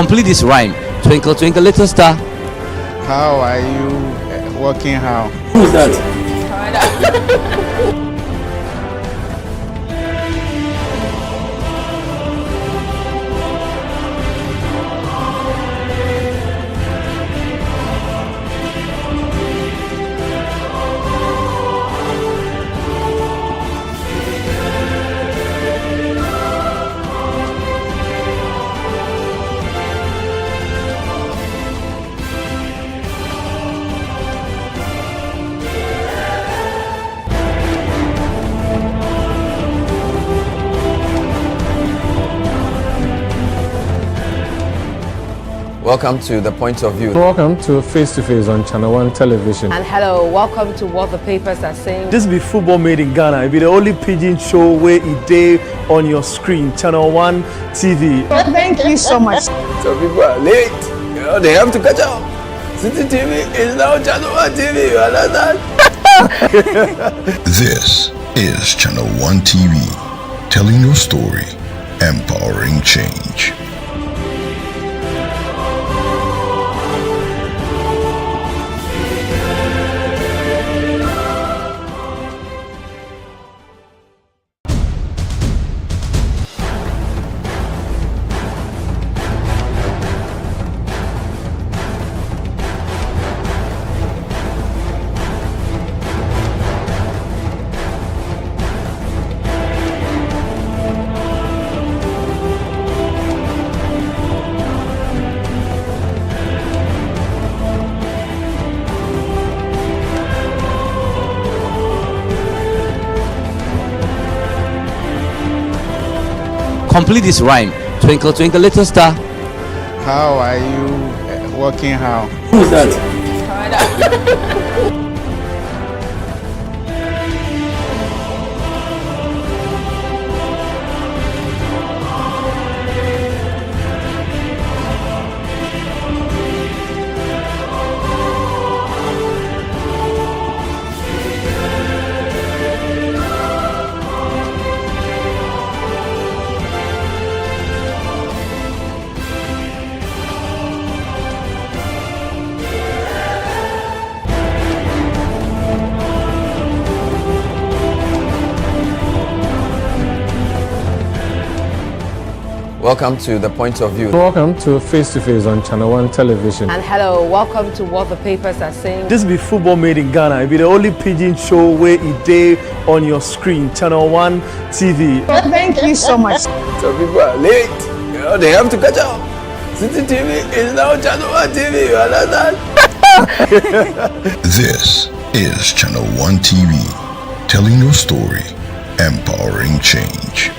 Complete this rhyme. Twinkle, twinkle, little star. How are you working? How? Who's that? Welcome to The Point of View. Welcome to Face to Face on Channel 1 Television. And hello, welcome to What the Papers Are Saying. This be football made in Ghana. It be the only pidgin show where it day on your screen. Channel 1 TV. Thank you so much. Some people are late. You know, they have to catch up. City TV is now Channel 1 TV. You understand? This is Channel 1 TV, telling your story, empowering change. Complete this rhyme. Twinkle, twinkle, little star. How are you working? How? Who's that? Welcome to The Point of View. Welcome to Face to Face on Channel 1 Television. And hello, welcome to What the Papers Are Saying. This be football made in Ghana. It be the only pidgin show where it day on your screen. Channel 1 TV. Thank you so much. Some people are late. You know, they have to catch up. City TV is now Channel 1 TV. You understand? This is Channel 1 TV, telling your story, empowering change.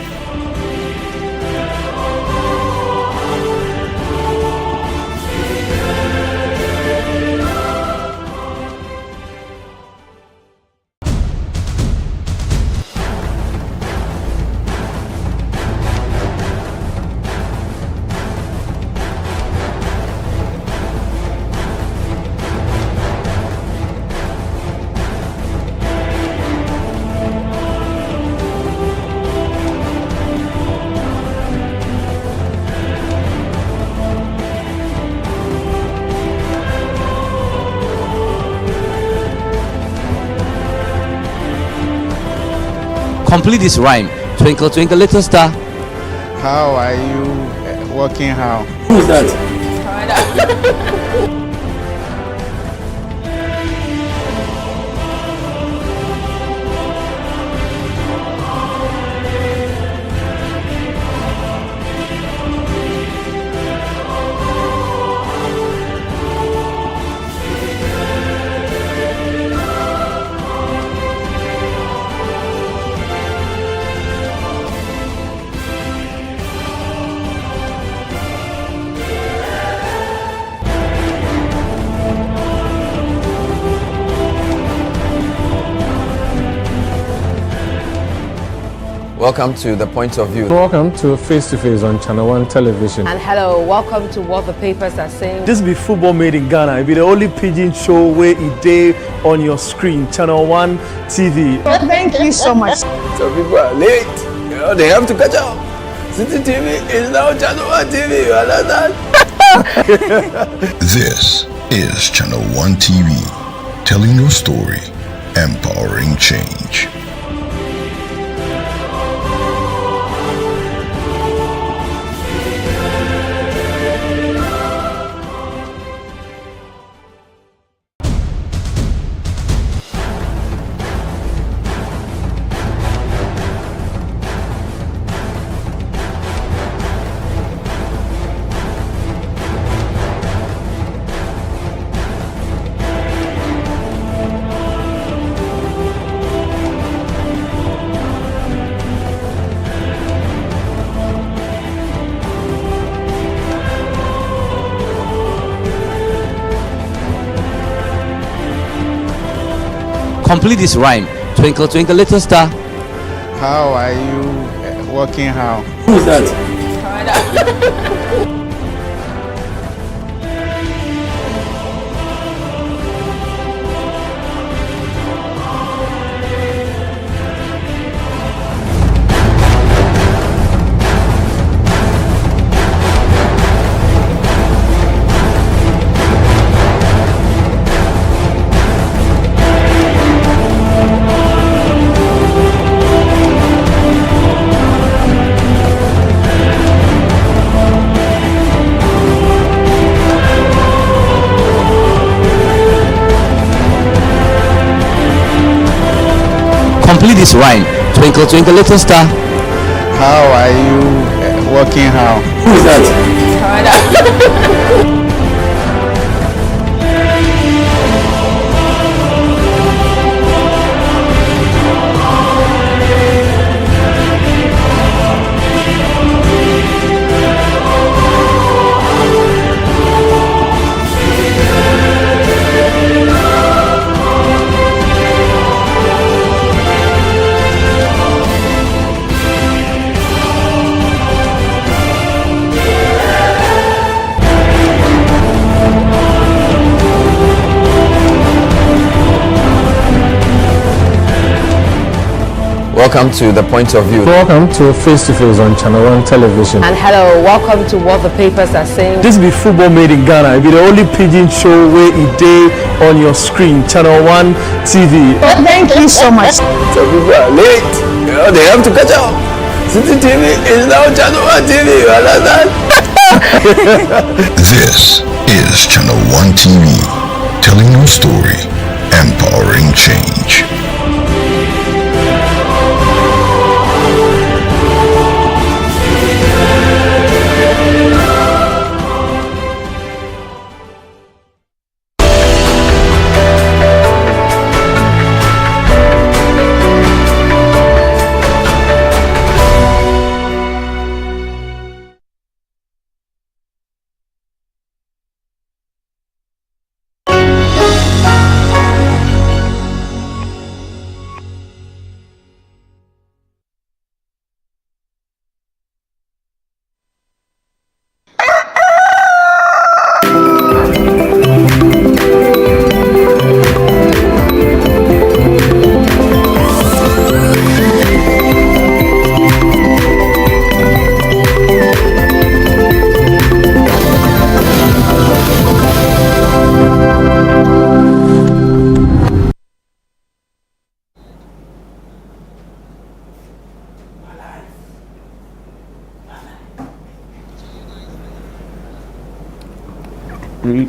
Complete this rhyme. Twinkle, twinkle, little star. How are you working? How? Who's that? Welcome to The Point of View. Welcome to Face to Face on Channel 1 Television. And hello, welcome to What the Papers Are Saying. This be football made in Ghana. It be the only pidgin show where it day on your screen. Channel 1 TV. Thank you so much. Some people are late. You know, they have to catch up. City TV is now Channel 1 TV. You understand? This is Channel 1 TV, telling your story, empowering change. Complete this rhyme. Twinkle, twinkle, little star. How are you working how? Who's that? Complete this rhyme. Twinkle, twinkle, little star. How are you working how? Who's that? Welcome to The Point of View. Welcome to Face to Face on Channel 1 Television. And hello, welcome to what the papers are saying. This be football made in Ghana. It be the only pidgin show where it day on your screen. Channel 1 TV. Thank you so much. Some people are late. They have to catch up. City TV is now Channel 1 TV. You understand? This is Channel 1 TV, telling your story, empowering change. You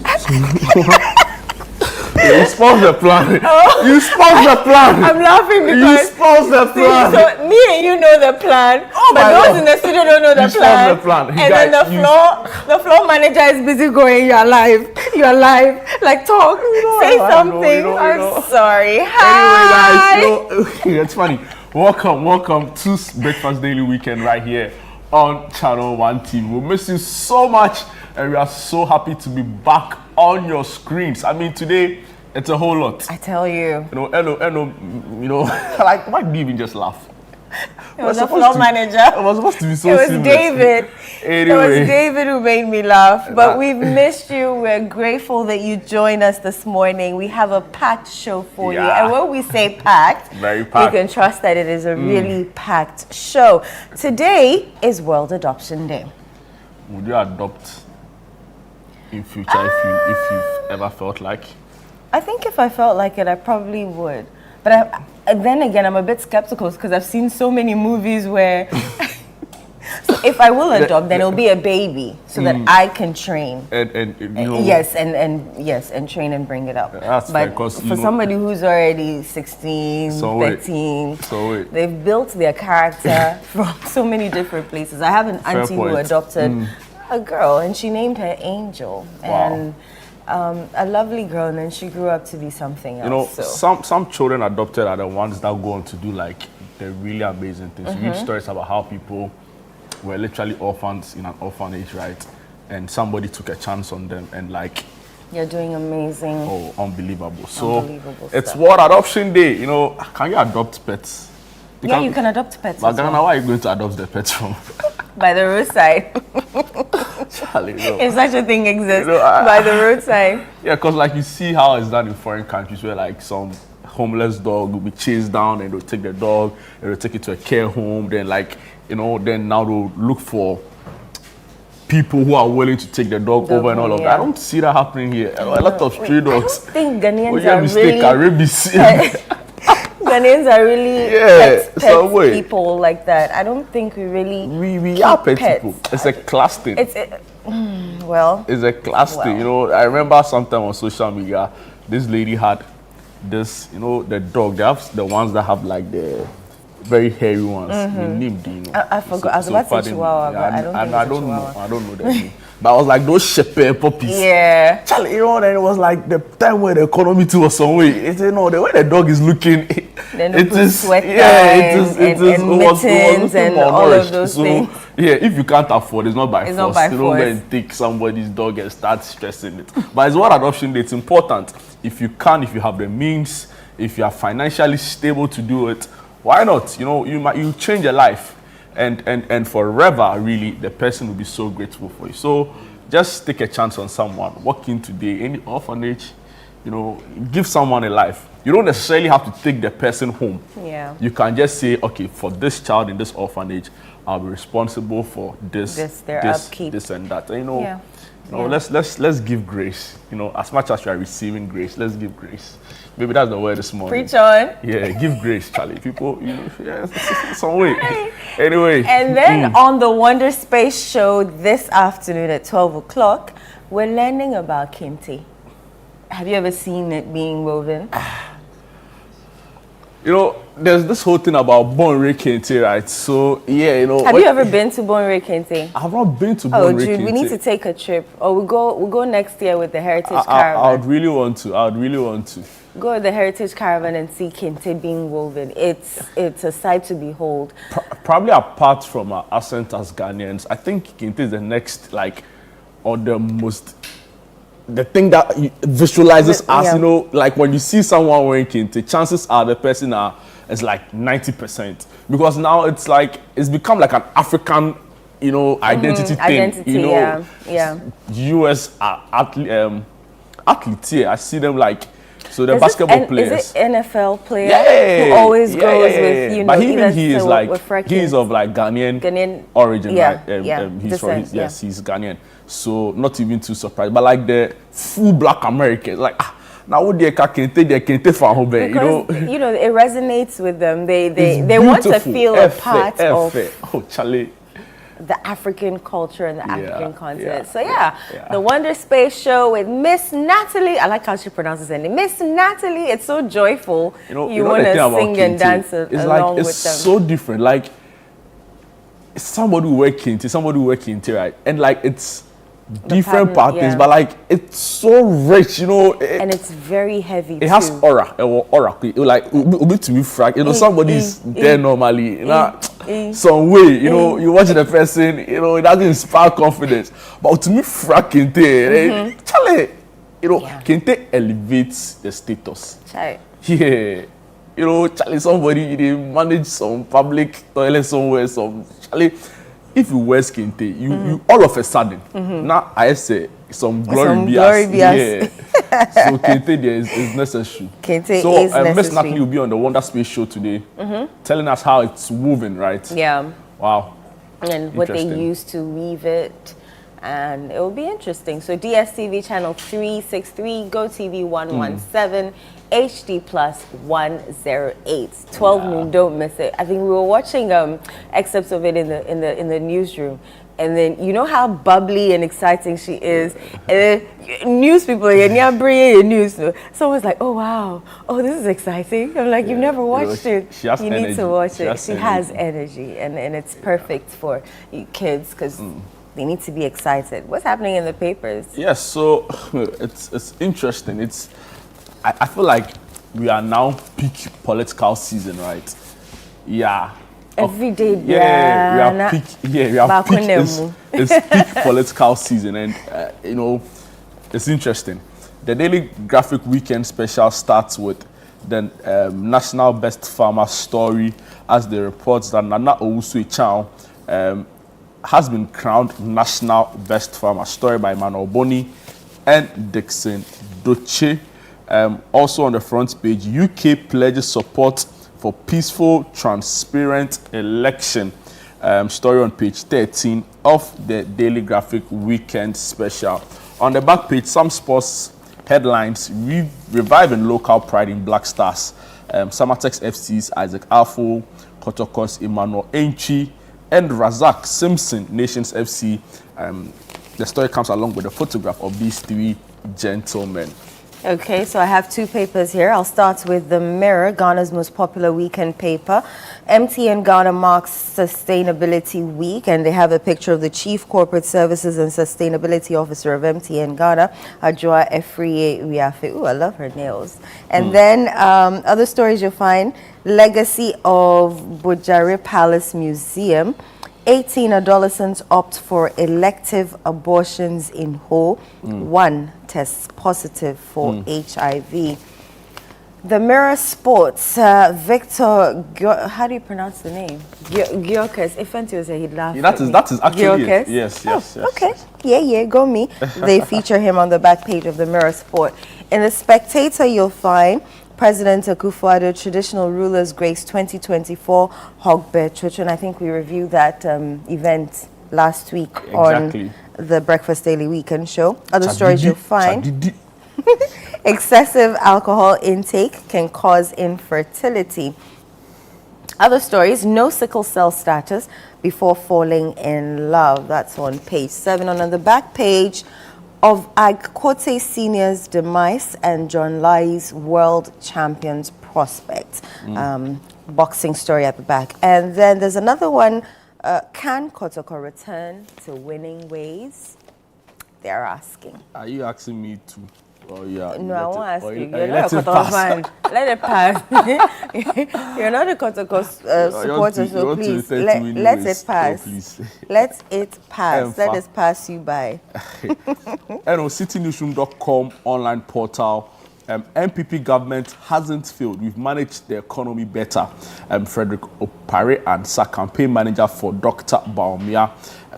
spoiled the plan. You spoiled the plan. I'm laughing You because spoiled the plan. so me and you know the plan, but those in the studio don't know the You spoiled the plan. And then the floor manager is busy going, "You're alive, you're alive." Like talk, say something. I'm sorry. Hi. Anyway, guys, it's funny. Welcome to Breakfast Daily Weekend right here on Channel 1 TV. We miss you so much, and we are so happy to be back on your screens. I mean, today it's a whole lot. I tell you. Eno, like, why do you even just laugh? It was the floor manager. It was supposed to be so It was seamless. David. Anyway. It was David who made me laugh. But we've missed you. We're grateful that you joined us this morning. We have a packed show for you. And when we say packed, very packed, you can trust that it is a really packed show. Today is World Adoption Day. Would you adopt in future if you've ever felt like? I think if I felt like it, I probably would. But then again, I'm a bit skeptical because I've seen so many movies where so if I will adopt, then it'll be a baby so that I can train. And you know, yes, and train and bring it up. That's but fair, 'cause, for somebody who's already 16, 13, they've built their character from so many different places. I have an auntie who adopted a girl, and she named her Angel. Wow. And a lovely girl, and then she grew up to be something else. You know, so. some children adopted are the ones that go on to do like the really amazing things. You read stories about how people were literally orphans in an orphanage, right? And somebody took a chance on them, and like, you're doing amazing. Oh, unbelievable. So unbelievable it's stuff. World Adoption Day. You know, can you adopt pets? You can adopt pets. But Ghana, where are you going to adopt the pets from? By the roadside. Charlie, no. If such a thing exists, by the roadside. Yeah, because like you see how it's done in foreign countries where like some homeless dog will be chased down and they'll take the dog and they'll take it to a care home. Then like, you know, then now they'll look for people who are willing to take the dog over and all of that. I don't see that happening here. A lot of stray dogs. I don't think Ghanaians Ghanaians are really pet people like that. I don't think we really we are pet people. It's a class thing. It's a class thing. You know, I remember sometime on social media, this lady had this, you know, the dog. They have the ones that have like the very hairy ones. The name, you know. I forgot. I was about to say Chihuahua, but I don't know. I don't know the name. But I was like those shepherd puppies. Yeah. Charlie, you know, then it was like the time where the economy too was some way. It's, you know, the way the dog is looking, it is sweat mittens and all of those things. Yeah, if you can't afford, it's not by force. Not by you don't go and take somebody's dog and start stressing it. But it's World Adoption Day. It's important. If you can, if you have the means, if you are financially stable to do it, why not? You know, you change your life. And forever, really, the person will be so grateful for you. So just take a chance on someone. Walk in today, any orphanage, you know, give someone a life. You don't necessarily have to take the person home. Yeah. You can just say, okay, for this child in this orphanage, I'll be responsible for this, upkeep, this and that. And, let's give grace. You know, as much as you are receiving grace, let's give grace. Maybe that's the word this morning. Preach on. Yeah, give grace, Charlie. People, you know, some way. Anyway. And then on the Wonder Space show this afternoon at 12 o'clock, we're learning about kente. Have you ever seen it being woven? You know, there's this whole thing about Bonre Kente, right? So, yeah, you know. Have you ever been to Bonre Kente? I have not been to Bonre Kente. Oh, Jude, we need to take a trip. Or we'll go next year with the Heritage Caravan. I would really want to. Go to the Heritage Caravan and see kente being woven. It's a sight to behold. Probably apart from our accent as Ghanaians, I think kente is the next, like, or the most... The thing that visualizes us, you know, like when you see someone wearing kente, chances are the person is like 90%. Because now it's like, it's become like an African, you know, identity thing. You know, US athletes here, I see them like, so the basketball players. Is it NFL player who always goes with, you know, but he is like, he is of like Ghanaian origin, right? He's Ghanaian. So not even too surprised. But like the full black Americans, like now what they kente for home, you know, it resonates with them. They want to feel a part of Charlie. The African culture and the African continent. So the Wonder Space show with Miss Natalie. I like how she pronounces her name. Miss Natalie. It's so joyful. You want to sing and dance along with them. It's so different. Like somebody who wear kente, right? And like it's different patterns, but like it's so rich, you know. And it's very heavy. It has aura. Like to be frank, you know, somebody's there normally, you know, some way, you know, you watch the person, you know, it doesn't inspire confidence. But to me, frank kente, Charlie, you know, kente elevates the status. Yeah. You know, Charlie, somebody, they manage some public toilet somewhere, Charlie, if you wear kente, you all of a sudden, now I say some glory bias. Yeah. So kente there is necessary. Kente is necessary. Miss Natalie will be on the Wonder Space show today, telling us how it's woven, right? Yeah. Wow. And what they use to weave it. and it will be interesting. So DSTV channel 363, GoTV 117, HD Plus 108. 12 noon, don't miss it. I think we were watching excerpts of it in the newsroom. And then you know how bubbly and exciting she is. And then news people, your news. Someone's like, oh wow, oh this is exciting. I'm like, you've never watched it. She has you energy. need to watch it. She She has energy, and it's perfect for kids because they need to be excited. What's happening in the papers? Yes, so it's interesting. I feel like we are now peak political season, right? Yeah. Every day, we are peak. Yeah, we are peak. It's peak political season, and you know, it's interesting. The Daily Graphic Weekend Special starts with the National Best Farmer story, as they report that Nana Owusu-Echan has been crowned National Best Farmer. Story by Manuel Boni and Dixon Doche. Also on the front page, UK pledges support for peaceful, transparent election. Story on page 13 of the Daily Graphic Weekend Special. On the back page, some sports headlines: reviving local pride in Black Stars. Samatex FC's Isaac Afo, Kotokos Emmanuel Enchi, and Razak Simpson, Nations FC. The story comes along with a photograph of these three gentlemen. Okay, so I have two papers here. I'll start with The Mirror, Ghana's most popular weekend paper. MTN Ghana marks Sustainability Week, and they have a picture of the Chief Corporate Services and Sustainability Officer of MTN Ghana, Adjoa Efriye Wiafe. Ooh, I love her nails. And then other stories you'll find: Legacy of Bujari Palace Museum. 18 adolescents opt for elective abortions in Ho. One tests positive for HIV. The Mirror Sports, Victor, how do you pronounce the name? Gyökeres. If Fenty was here, he'd laugh. That is actually it. Yes. Okay. Yeah, go me. They feature him on the back page of the Mirror Sport. In The Spectator, you'll find President Akufo-Addo, Traditional Rulers Grace 2024 Hogbe Church, and I think we reviewed that event last week on the Breakfast Daily Weekend show. Other stories you'll find: excessive alcohol intake can cause infertility. Other stories: no sickle cell status before falling in love. That's on page 7. And on the back page of Agkote Senior's demise and John Lai's world champions prospect. Boxing story at the back. And then there's another one. Can Kotoko return to winning ways? They're asking. Are you asking me to? Oh, yeah. No, I won't ask you. You're not a Kotoko fan. Let it pass. You're not a Kotoko supporter, so please, let it pass. Let it pass. Let us pass you by. Eno, citynewsroom.com online portal. MPP government hasn't failed. We've managed the economy better. Frederick Opare and campaign manager for Dr. Baumia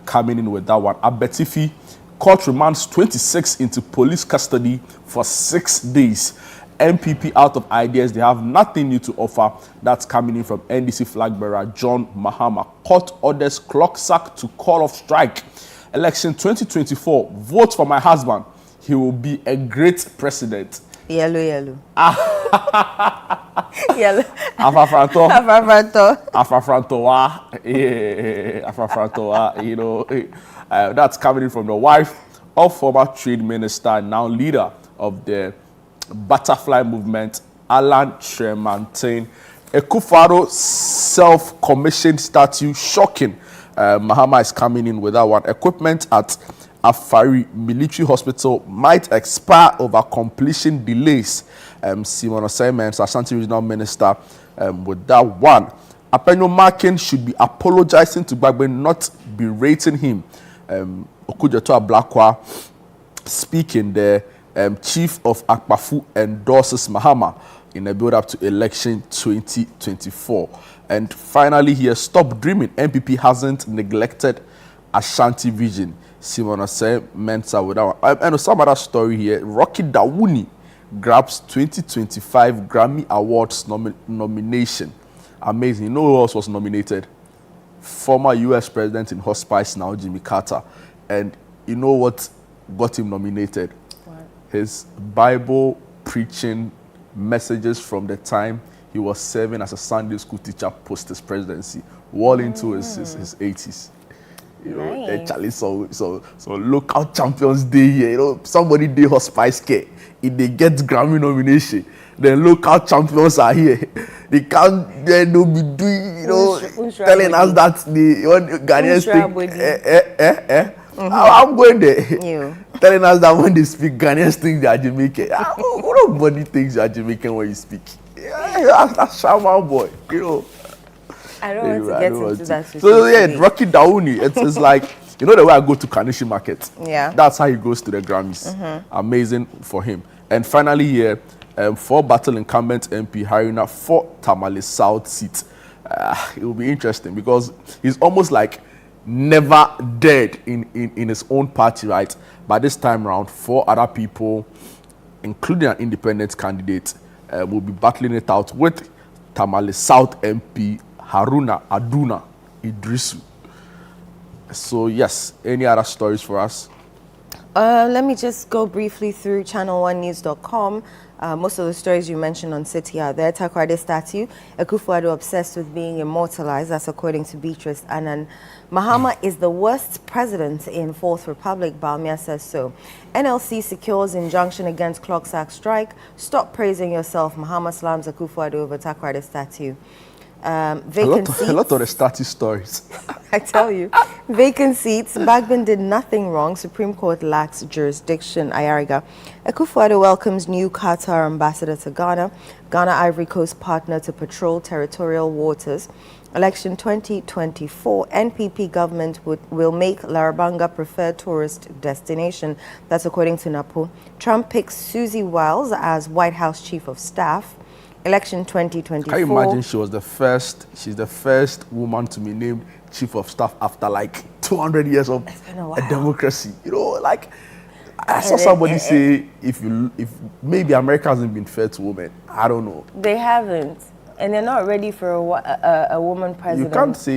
coming in with that one. Abetifi, court remands 26 into police custody for 6 days. MPP out of ideas. They have nothing new to offer. That's coming in from NDC flag bearer John Mahama. Court orders clock sack to call off strike. Election 2024. Vote for my husband. He will be a great president. Yellow. Yellow. Afafranto. Afafranto. You know, that's coming in from the wife of former trade minister, now leader of the butterfly movement, Alan Tremantin. Akufo-Addo self-commissioned statue, shocking. Mahama is coming in with that one. Equipment at Afari Military Hospital might expire over completion delays. Simon Osei, Ashanti Regional Minister, with that one. Apenyo Markin should be apologizing to Gbagbe, not berating him. Okujeto Ablakwa speaking there. Chief of Akpafu endorses Mahama in a build-up to election 2024. And finally here, stop dreaming. MPP hasn't neglected Ashanti region. Simon Osei Mensa with that one. And some other story here. Rocky Dawuni grabs 2025 Grammy Awards nomination. Amazing. You know who else was nominated? Former US President in hospice now, Jimmy Carter. And you know what got him nominated? What? His Bible preaching messages from the time he was serving as a Sunday school teacher post his presidency, well into his 80s. You know, Nice. Charlie, so local champions day here. You know, somebody did hospice care. If they get Grammy nomination, then local champions are here. They can't then they'll be doing, you know, telling us that the when Ghanaians think I'm going there. You. Telling us that when they speak, Ghanaians think they are Jamaican. Nobody thinks you are Jamaican when you speak. Yeah, that's Shaman boy, you know. I don't want to get into that. So yeah, Rocky Daouni, it's like, you know the way I go to Kanishi Market. Yeah. That's how he goes to the Grammys. Amazing for him. And finally here, for battle incumbent MP Haruna for Tamale South seat. It will be interesting because he's almost like never dead in his own party, right? But this time around, 4 other people, including an independent candidate, will be battling it out with Tamale South MP Haruna Aduna Idrisu. So yes, any other stories for us? Let me just go briefly through channel1news.com. Most of the stories you mentioned on City are there. Takoradi statue, Akufo-Addo obsessed with being immortalized. That's according to Beatrice Annan. Mahama is the worst president in Fourth Republic. Bawumia says so. NLC secures injunction against clock sack strike. Stop praising yourself. Mahama slams Akufo-Addo over Takoradi statue. Vacant seats. A lot of the statue stories. I tell you. Vacant seats. Bagbin did nothing wrong. Supreme Court lacks jurisdiction. Ayariga. Akufo-Addo welcomes new Qatar ambassador to Ghana. Ghana Ivory Coast partner to patrol territorial waters. Election 2024. NPP government will make Larabanga preferred tourist destination. That's according to NAPO. Trump picks Susie Wiles as White House chief of staff. Election 2024. Can you imagine she's the first woman to be named chief of staff after like 200 years of a democracy? You know, like I saw somebody say if maybe America hasn't been fair to women. I don't know. They haven't. And they're not ready for a woman president.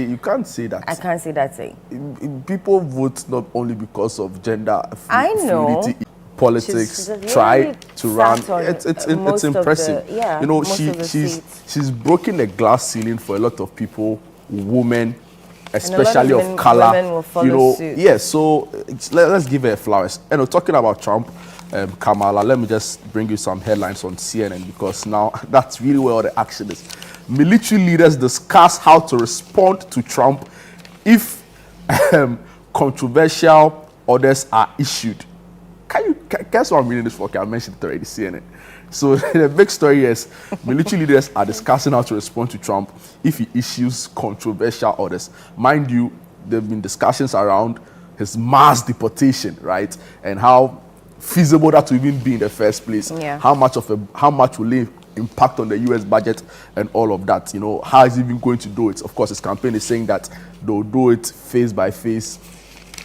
You can't say that. I can't say that thing. People vote not only because of gender I know. fluidity, politics, She's try really to run. sat on It's impressive. yeah, you know, most of the she's broken the glass ceiling for a lot of people, women, especially And a lot of of color. women will follow You know, suit. yeah. So let's give her flowers. You know, talking about Trump, Kamala. Let me just bring you some headlines on CNN because now that's really where all the action is. Military leaders discuss how to respond to Trump if controversial orders are issued. Can you guess what I'm reading this for? Okay, I mentioned it already, CNN. So the big story is military leaders are discussing how to respond to Trump if he issues controversial orders. Mind you, there have been discussions around his mass deportation, right? And how feasible that will even be in the first place. Yeah. How much will it impact on the US budget and all of that? You know, how is he even going to do it? Of course, his campaign is saying that they'll do it face by face,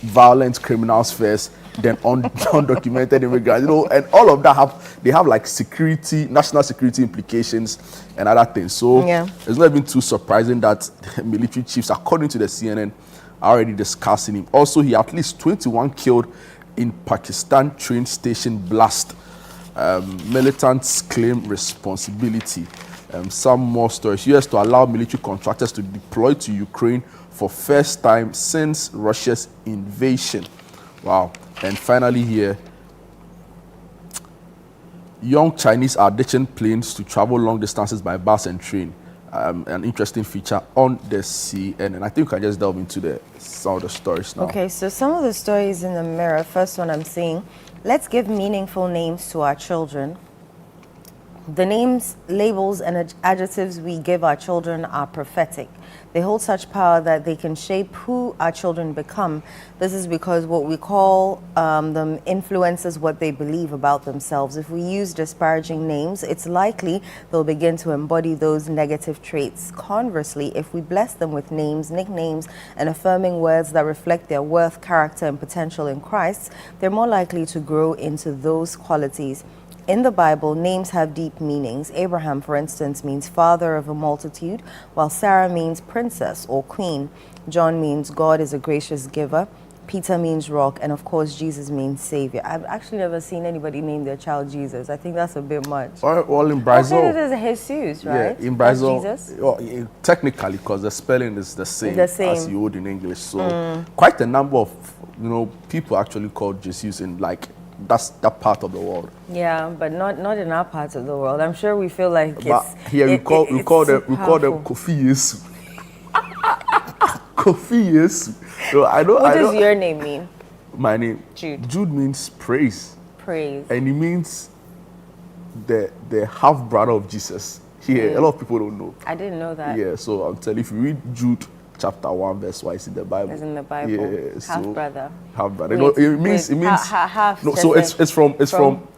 violent criminals first, then undocumented immigrants, you know, and all of that have like national security implications and other things. So yeah. It's not even too surprising that military chiefs, according to the CNN, are already discussing him. Also, he at least 21 killed in Pakistan train station blast. Militants claim responsibility. Some more stories. US to allow military contractors to deploy to Ukraine for first time since Russia's invasion. Wow. And finally here, young Chinese are ditching planes to travel long distances by bus and train. An interesting feature on the CNN. And I think we can just delve into some of the stories now. Okay, so some of the stories in the Mirror. First one I'm seeing, let's give meaningful names to our children. The names, labels, and adjectives we give our children are prophetic. They hold such power that they can shape who our children become. This is because what we call them influences what they believe about themselves. If we use disparaging names, it's likely they'll begin to embody those negative traits. Conversely, if we bless them with names, nicknames, and affirming words that reflect their worth, character, and potential in Christ, they're more likely to grow into those qualities. In the Bible, names have deep meanings. Abraham, for instance, means father of a multitude, while Sarah means princess or queen. John means God is a gracious giver. Peter means rock, and of course Jesus means savior. I've actually never seen anybody name their child Jesus. I think that's a bit much. Well, in Brazil, okay, it is Jesus, right? Yeah, in Brazil, that's Jesus? well, technically, because the spelling is the same as you would in English. So quite a number of people actually call Jesus in like that part of the world. Yeah, but not in our part of the world. I'm sure we feel like but it's here we call them Kofi Yesu. Kofi Yesu. So what does your name mean? My name Jude. Jude means praise. Praise. And it means the half brother of Jesus. Here, a lot of people don't know. I didn't know that. Yeah, so I'm telling you, if you read Jude chapter 1 verse 1, it's in the Bible. It's in the Bible. Yeah, half brother. Half brother. Wait, It means half. No, so it's from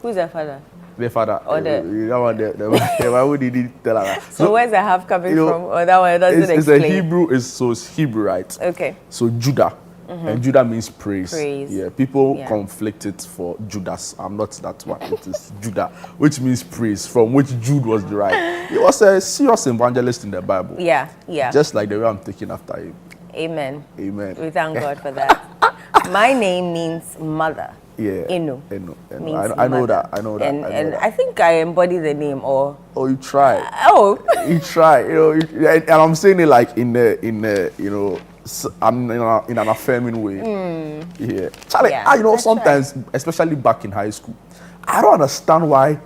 who's their father? Their father. Or the Bible didn't tell her that. So where's the half coming from? Or that one doesn't explain. It's a Hebrew. It's Hebrew, right? Okay. So Judah. And Judah means praise. Praise. Yeah, people conflict it for Judas. I'm not that one. It is Judah, which means praise, from which Jude was derived. He was a serious evangelist in the Bible. Yeah, yeah. Just like the way I'm taking after him. Amen. Amen. We thank God for that. My name means mother. Yeah. Eno. I know that. And I think I embody the name, or. Oh, you try. Oh. You try. And I'm saying it like in I'm in an affirming way. Yeah. Charlie, sometimes, especially back in high school, I don't understand why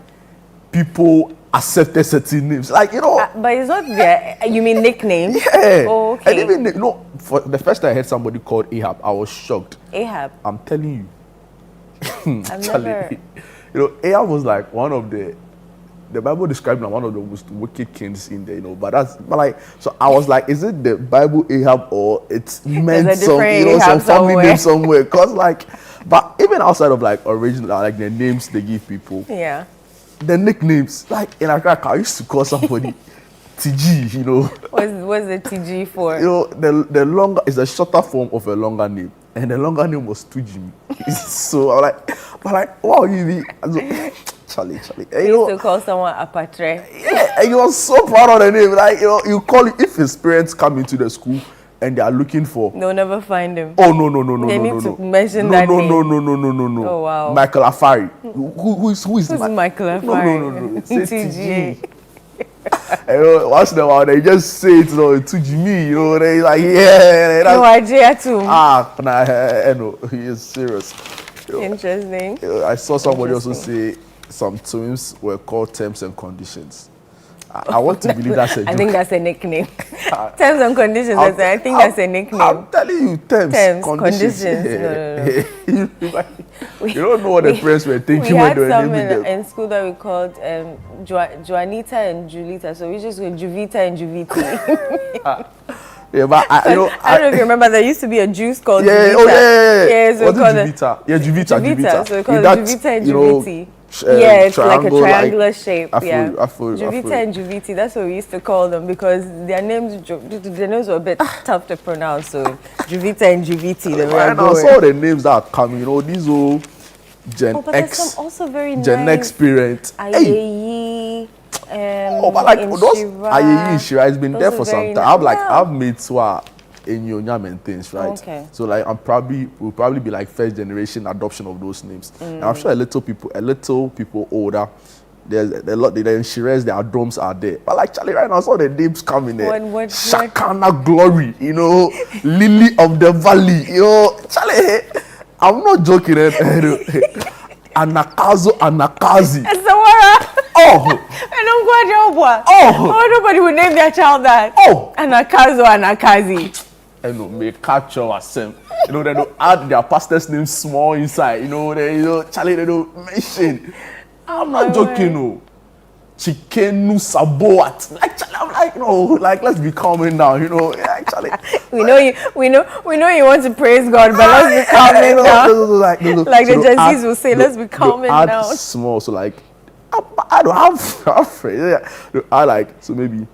people accepted certain names. Like, but it's not their, you mean nickname? Yeah. Oh, okay. And even, for the first time I heard somebody called Ahab, I was shocked. Ahab? I'm telling you. I've Charlie, never. Ahab was like one of the Bible described him as one of the most wicked kings in there, but so I was like, is it the Bible Ahab or it's meant some family name somewhere? Cause but even outside of original, the names they give people, yeah, the nicknames, in Accra, I used to call somebody TG, What's the TG for? The longer is a shorter form of a longer name, and the longer name was Tujimi. So I'm like, wow, you Charlie. You used to call someone Apatre. Yeah, and you was so proud of the name. You call it, if his parents come into the school and they are looking for. They'll never find him. Oh, no. They need to mention that name. No. Oh, wow. Michael Afari. Who is Who's Michael Afari? No. Say TG. Once in a while, they just say it to Jimmy, they like, yeah. No idea too. He is serious. Interesting. I saw somebody also say some twins were called terms and conditions. I want to believe that's a joke. I think that's a nickname. Terms and conditions, I think that's a nickname. I'm telling you, terms conditions. No. You don't know what the parents were thinking when they were naming them. We had some in school that we called Juanita and Julita, so we just go Juvita and Juviti. Yeah, but I don't know if you remember, there used to be a juice called Juvita. Yeah, so we called Juvita. Yeah, Juvita. So we called it Juvita and Juviti. It's like a triangular shape. Juvita and Juviti, that's what we used to call them, because their names were a bit tough to pronounce. So Juvita and Juviti. Right now, all the names that are coming, these old Gen X, also very Gen X parents. Ayeyi. But those Ayeyi Shira has been there for some time. I've made Swa in Yonyam and things, right? Okay. So we'll probably be first generation adoption of those names. And I'm sure a little people older, there's a lot. The Shiraz, their drums are there. But Charlie, right now, I saw the names coming there. Shakana Glory, Lily of the Valley, Charlie. I'm not joking. Anakazi. Nobody would name their child that. Anakazi. May catch your sim. They don't add their pastor's name small inside. Charlie, they don't mention. I'm not joking, no. Chikenu Saboat. Let's be calming down, actually. We know you want to praise God, but let's be calming down. Like the Gen Z's will say, let's be calming down. Small, so I don't have phrase. So maybe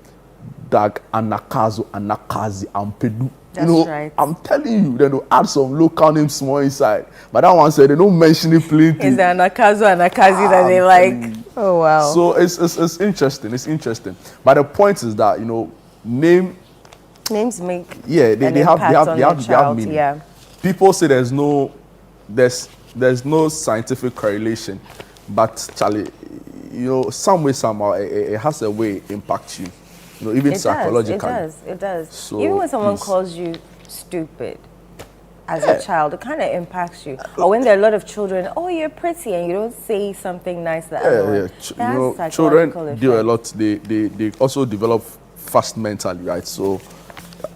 Dag Anakazi Ampedu. That's right. I'm telling you, they don't add some local names small inside. But that one said they don't mention it plainly. It's the Anakazi that they like. Oh wow. So it's interesting. It's interesting. But the point is that names make they have meaning. Yeah. people say there's no scientific correlation, but Charlie, some way somehow it has a way it impacts you. Even psychologically. It does. So, even when someone calls you stupid as a child, it kind of impacts you. Or when there are a lot of children, oh, you're pretty, and you don't say something nice to everyone. Children do a lot. They also develop fast mentally, right? So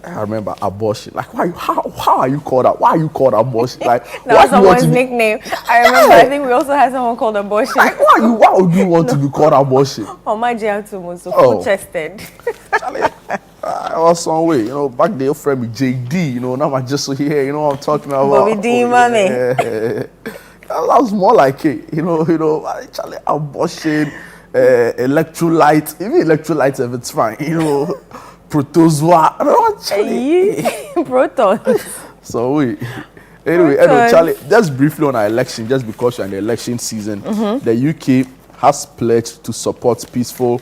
I remember abortion. Like, how are you called that? Why are you called abortion? Like, that was someone's nickname. I remember. I think we also had someone called abortion. Like, why would you want to be called abortion? Oh, my GR2 was so full-chested. I was some way, back there, your friend me JD, now I'm just here, what I'm talking about. Bobby D, mommy. That was more like it, Charlie, abortion, electrolyte, even electrolyte, if it's fine, protozoa. Protons. So anyway, Charlie, just briefly on our election, just because you're in the election season, the UK has pledged to support peaceful,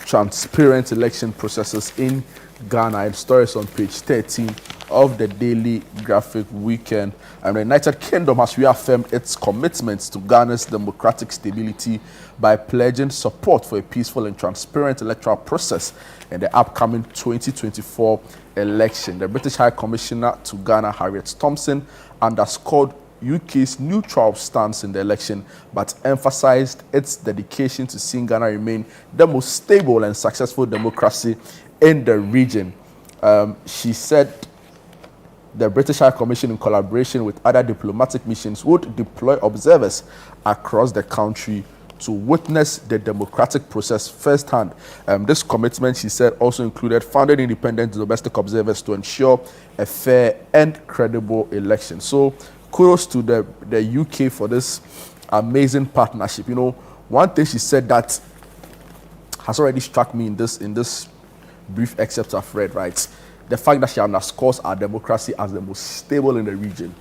transparent election processes in Ghana, and stories on page 13 of the Daily Graphic Weekend. And the United Kingdom has reaffirmed its commitments to Ghana's democratic stability by pledging support for a peaceful and transparent electoral process in the upcoming 2024 election. The British High Commissioner to Ghana, Harriet Thompson, underscored UK's neutral stance in the election, but emphasized its dedication to seeing Ghana remain the most stable and successful democracy in the region. She said the British High Commission, in collaboration with other diplomatic missions, would deploy observers across the country to witness the democratic process firsthand. This commitment, she said, also included founding independent domestic observers to ensure a fair and credible election. So kudos to the UK for this amazing partnership. One thing she said that has already struck me in this brief excerpt I've read, right? The fact that she underscores our democracy as the most stable in the region.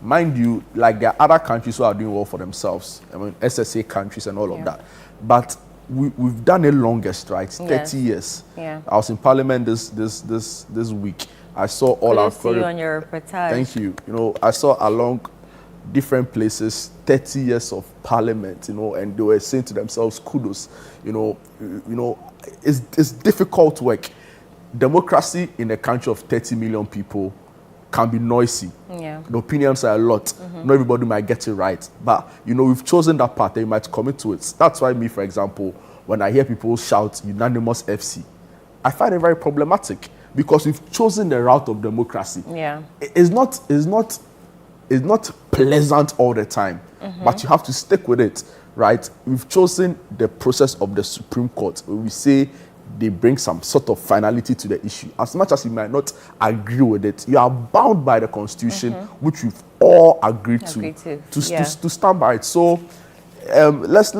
Mind you, like there are other countries who are doing well for themselves. I mean, SSA countries and all of that. But we've done it longest, right? 30 years. Yeah. I was in Parliament this week. I saw all our see you on your reportage. Thank you. I saw along different places 30 years of Parliament, and they were saying to themselves, kudos. It's difficult work. Democracy in a country of 30 million people can be noisy. Yeah. The opinions are a lot. Not everybody might get it right. But, we've chosen that path and you might commit to it. That's why me, for example, when I hear people shout unanimous FC, I find it very problematic because we've chosen the route of democracy. Yeah. It's not pleasant all the time, but you have to stick with it, right? We've chosen the process of the Supreme Court, where we say they bring some sort of finality to the issue. As much as you might not agree with it, you are bound by the Constitution, which we've all agreed to stand by it. So let's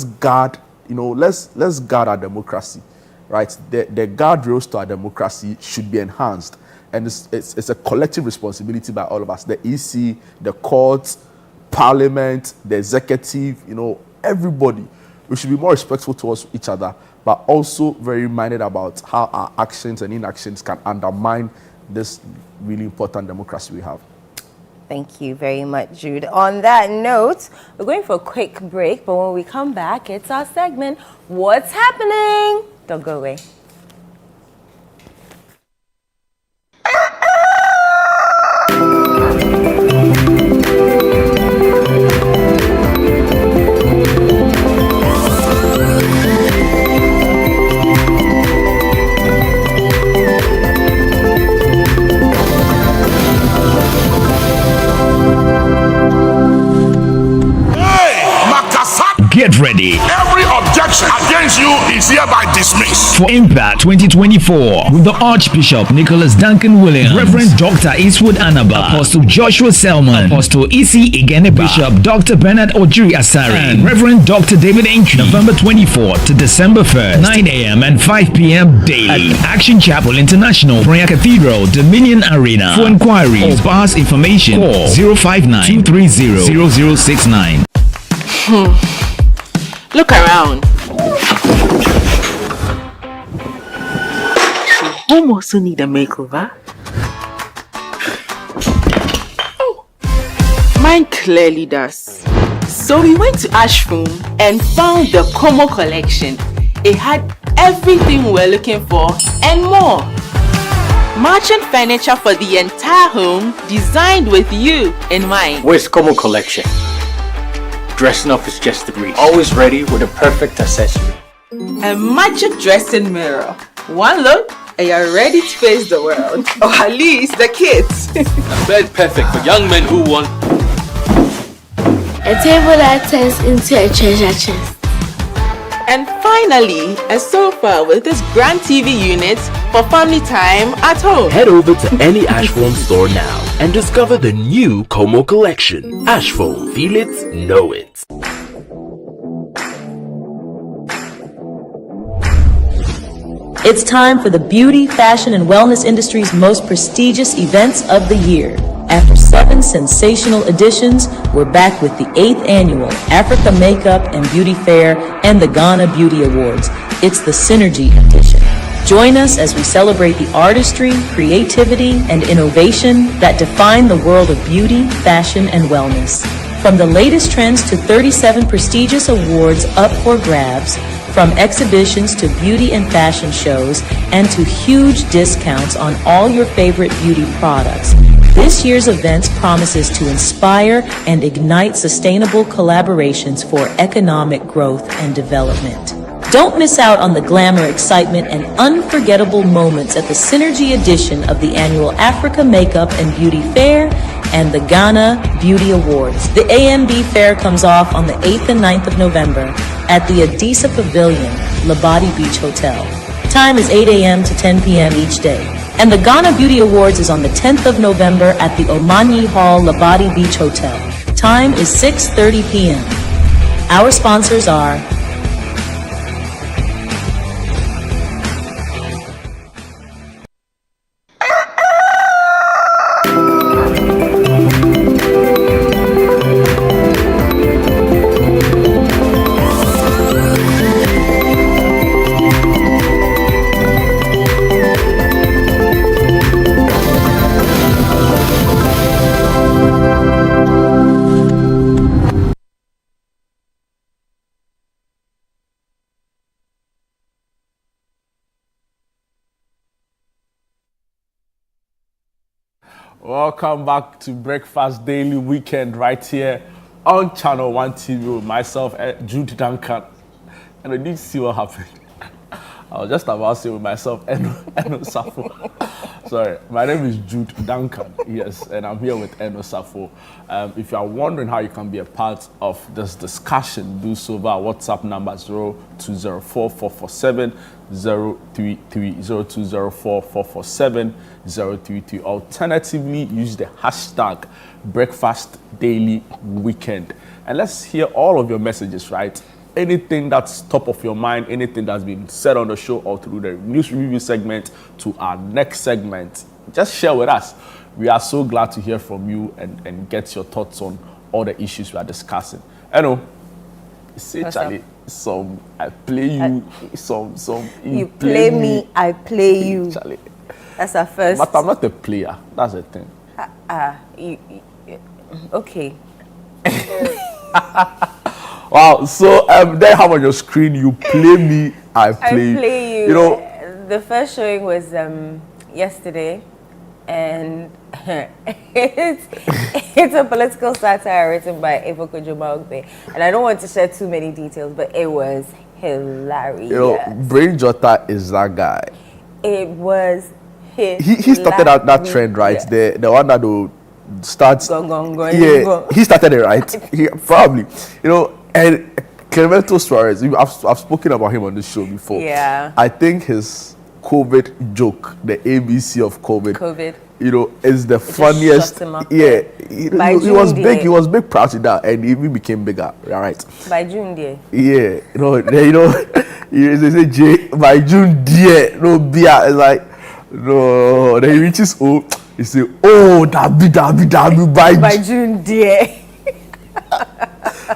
guard, let's guard our democracy, right? The guardrails to our democracy should be enhanced, and it's a collective responsibility by all of us: the EC, the courts, Parliament, the executive. Everybody. We should be more respectful towards each other, but also very minded about how our actions and inactions can undermine this really important democracy we have. Thank you very much, Jude. On that note, we're going for a quick break, but when we come back, it's our segment, What's Happening? Don't go away. Get ready. Every objection against you is hereby dismissed. For Impact 2024 with the Archbishop Nicholas Duncan Williams, Reverend Dr. Eastwood Anaba, Apostle Joshua Selman, Apostle Isi Igeneba, Bishop Dr. Bernard Ojiri Asari, and Reverend Dr. David Enki. November 24th to December 1st, 9 a.m. and 5 p.m. daily at Action Chapel International, Prayer Cathedral, Dominion Arena. For inquiries or pass information, call 059-230-0069. Look around. Home also need a makeover. clearly does. So we went to Ashford and found the Como collection. It had everything we're looking for and more. Merchant furniture for the entire home, designed with you in mind. Where's Como collection? Dressing up is just a breeze. Always ready with a perfect accessory. A magic dressing mirror. One look and you're ready to face the world. Or at least the kids. A bed perfect for young men who want a table that turns into a treasure chest. And finally, a sofa with this grand TV unit for family time at home. Head over to any Ashford store now and discover the new Como collection. Ashford, feel it, know it. It's time for the beauty, fashion, and wellness industry's most prestigious events of the year. After 7 sensational editions, we're back with the 8th annual Africa Makeup and Beauty Fair and the Ghana Beauty Awards. It's the Synergy edition. Join us as we celebrate the artistry, creativity, and innovation that define the world of beauty, fashion, and wellness. From the latest trends to 37 prestigious awards up for grabs, from exhibitions to beauty and fashion shows, and to huge discounts on all your favorite beauty products. This year's event promises to inspire and ignite sustainable collaborations for economic growth and development. Don't miss out on the glamour, excitement, and unforgettable moments at the Synergy edition of the annual Africa Makeup and Beauty Fair and the Ghana Beauty Awards. The AMB Fair comes off on the 8th and 9th of November at the Adisa Pavilion, Labadi Beach Hotel. Time is 8 a.m. to 10 p.m. each day. And the Ghana Beauty Awards is on the 10th of November at the Omanyi Hall, Labadi Beach Hotel. Time is 6:30 p.m. Our sponsors are Welcome back to Breakfast Daily Weekend right here on Channel 1 TV with myself, Jude Duncan. And I did see what happened. I was just about to say with myself, Eno Safo. Sorry, my name is Jude Duncan, yes, and I'm here with Eno Safo. If you are wondering how you can be a part of this discussion, do so via WhatsApp number 0204-447-033, 0204-447-033. Alternatively, use the hashtag Breakfast Daily Weekend. And let's hear all of your messages, right? Anything that's top of your mind, anything that's been said on the show or through the news review segment to our next segment, just share with us. We are so glad to hear from you and get your thoughts on all the issues we are discussing. I know, say Charlie, I play you, you play me, I play you. Charlie. That's our first. But I'm not a player. That's the thing. Okay. Wow, so there you have on your screen, you play me, I play you. You know, the first showing was yesterday, and it's a political satire written by Eva Kujumagbe, and I don't want to share too many details, but it was hilarious. You know, Brain Jota is that guy. It was he started out that trend, right? Yeah. The one that will start. He started it, right? He probably, you know. And Clemente Suarez, I've spoken about him on this show before. Yeah. I think his COVID joke, the ABC of COVID, you know, is the funniest. Yeah, he was big. He was big proud to that, and he even became bigger. Right. By June, dear. Yeah, they say by June, dear, no beer. It's like no. Then he reaches he say, Dabi by June, dear.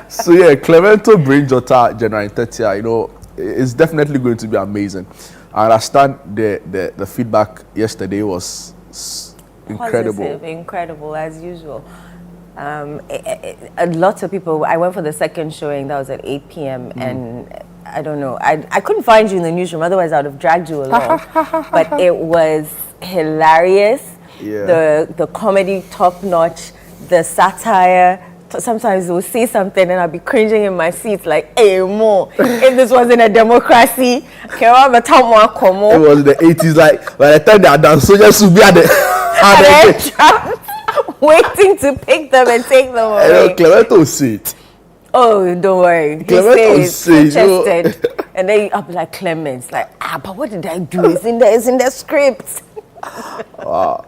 So yeah, Clemento Brain Jota January 30th, you know, it's definitely going to be amazing. I understand the feedback yesterday was incredible. Positive, incredible as usual. A lot of people. I went for the second showing. That was at 8 p.m. and I don't know. I couldn't find you in the newsroom. Otherwise, I would have dragged you along. But it was hilarious. Yeah. The comedy top notch. The satire. Sometimes they will say something and I'll be cringing in my seat like, hey, Mo, if this wasn't a democracy, it was the 80s, like, by the time they are done, soldiers will be at the waiting to pick them and take them away. I know, Clemente will say it. Oh, don't worry. Clemente will say it. And then I'll be like, Clemens, like, but what did I do? It's in the script. Wow.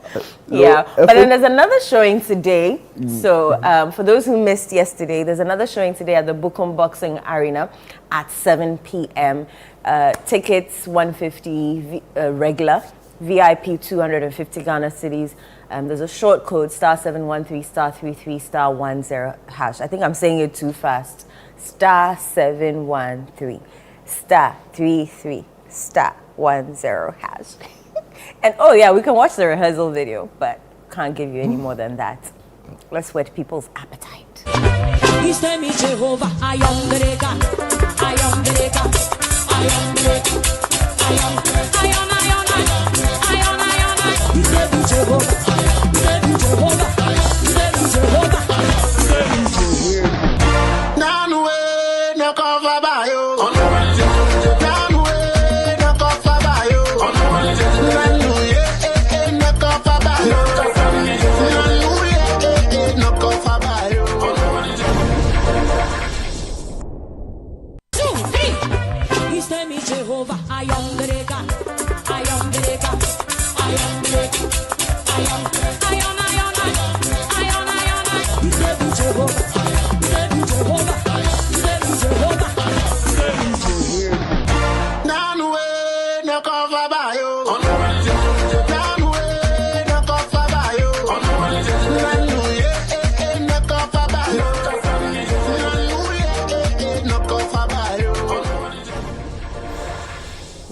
Yeah, but then there's another showing today. So for those who missed yesterday, there's another showing today at the Bukom Boxing Arena at 7 p.m. Tickets 150 regular, VIP 250 Ghana cedis. There's a short code *713 *33 *10 hash. I think I'm saying it too fast. *713 *33 *10 hash. And oh yeah, we can watch the rehearsal video, but can't give you any more than that. Let's whet people's appetite.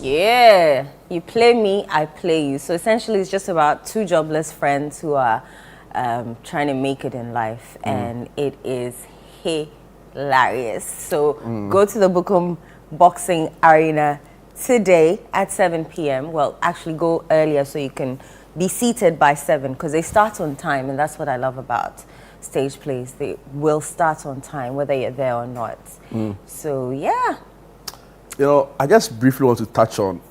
Yeah, you play me, I play you. So essentially it's just about two jobless friends who are trying to make it in life, and it is hilarious. So go to the Bukom Boxing Arena today at 7 p.m. Well, actually go earlier so you can be seated by 7 because they start on time, and that's what I love about stage plays. They will start on time whether you're there or not. So yeah. You know, I just briefly want to touch on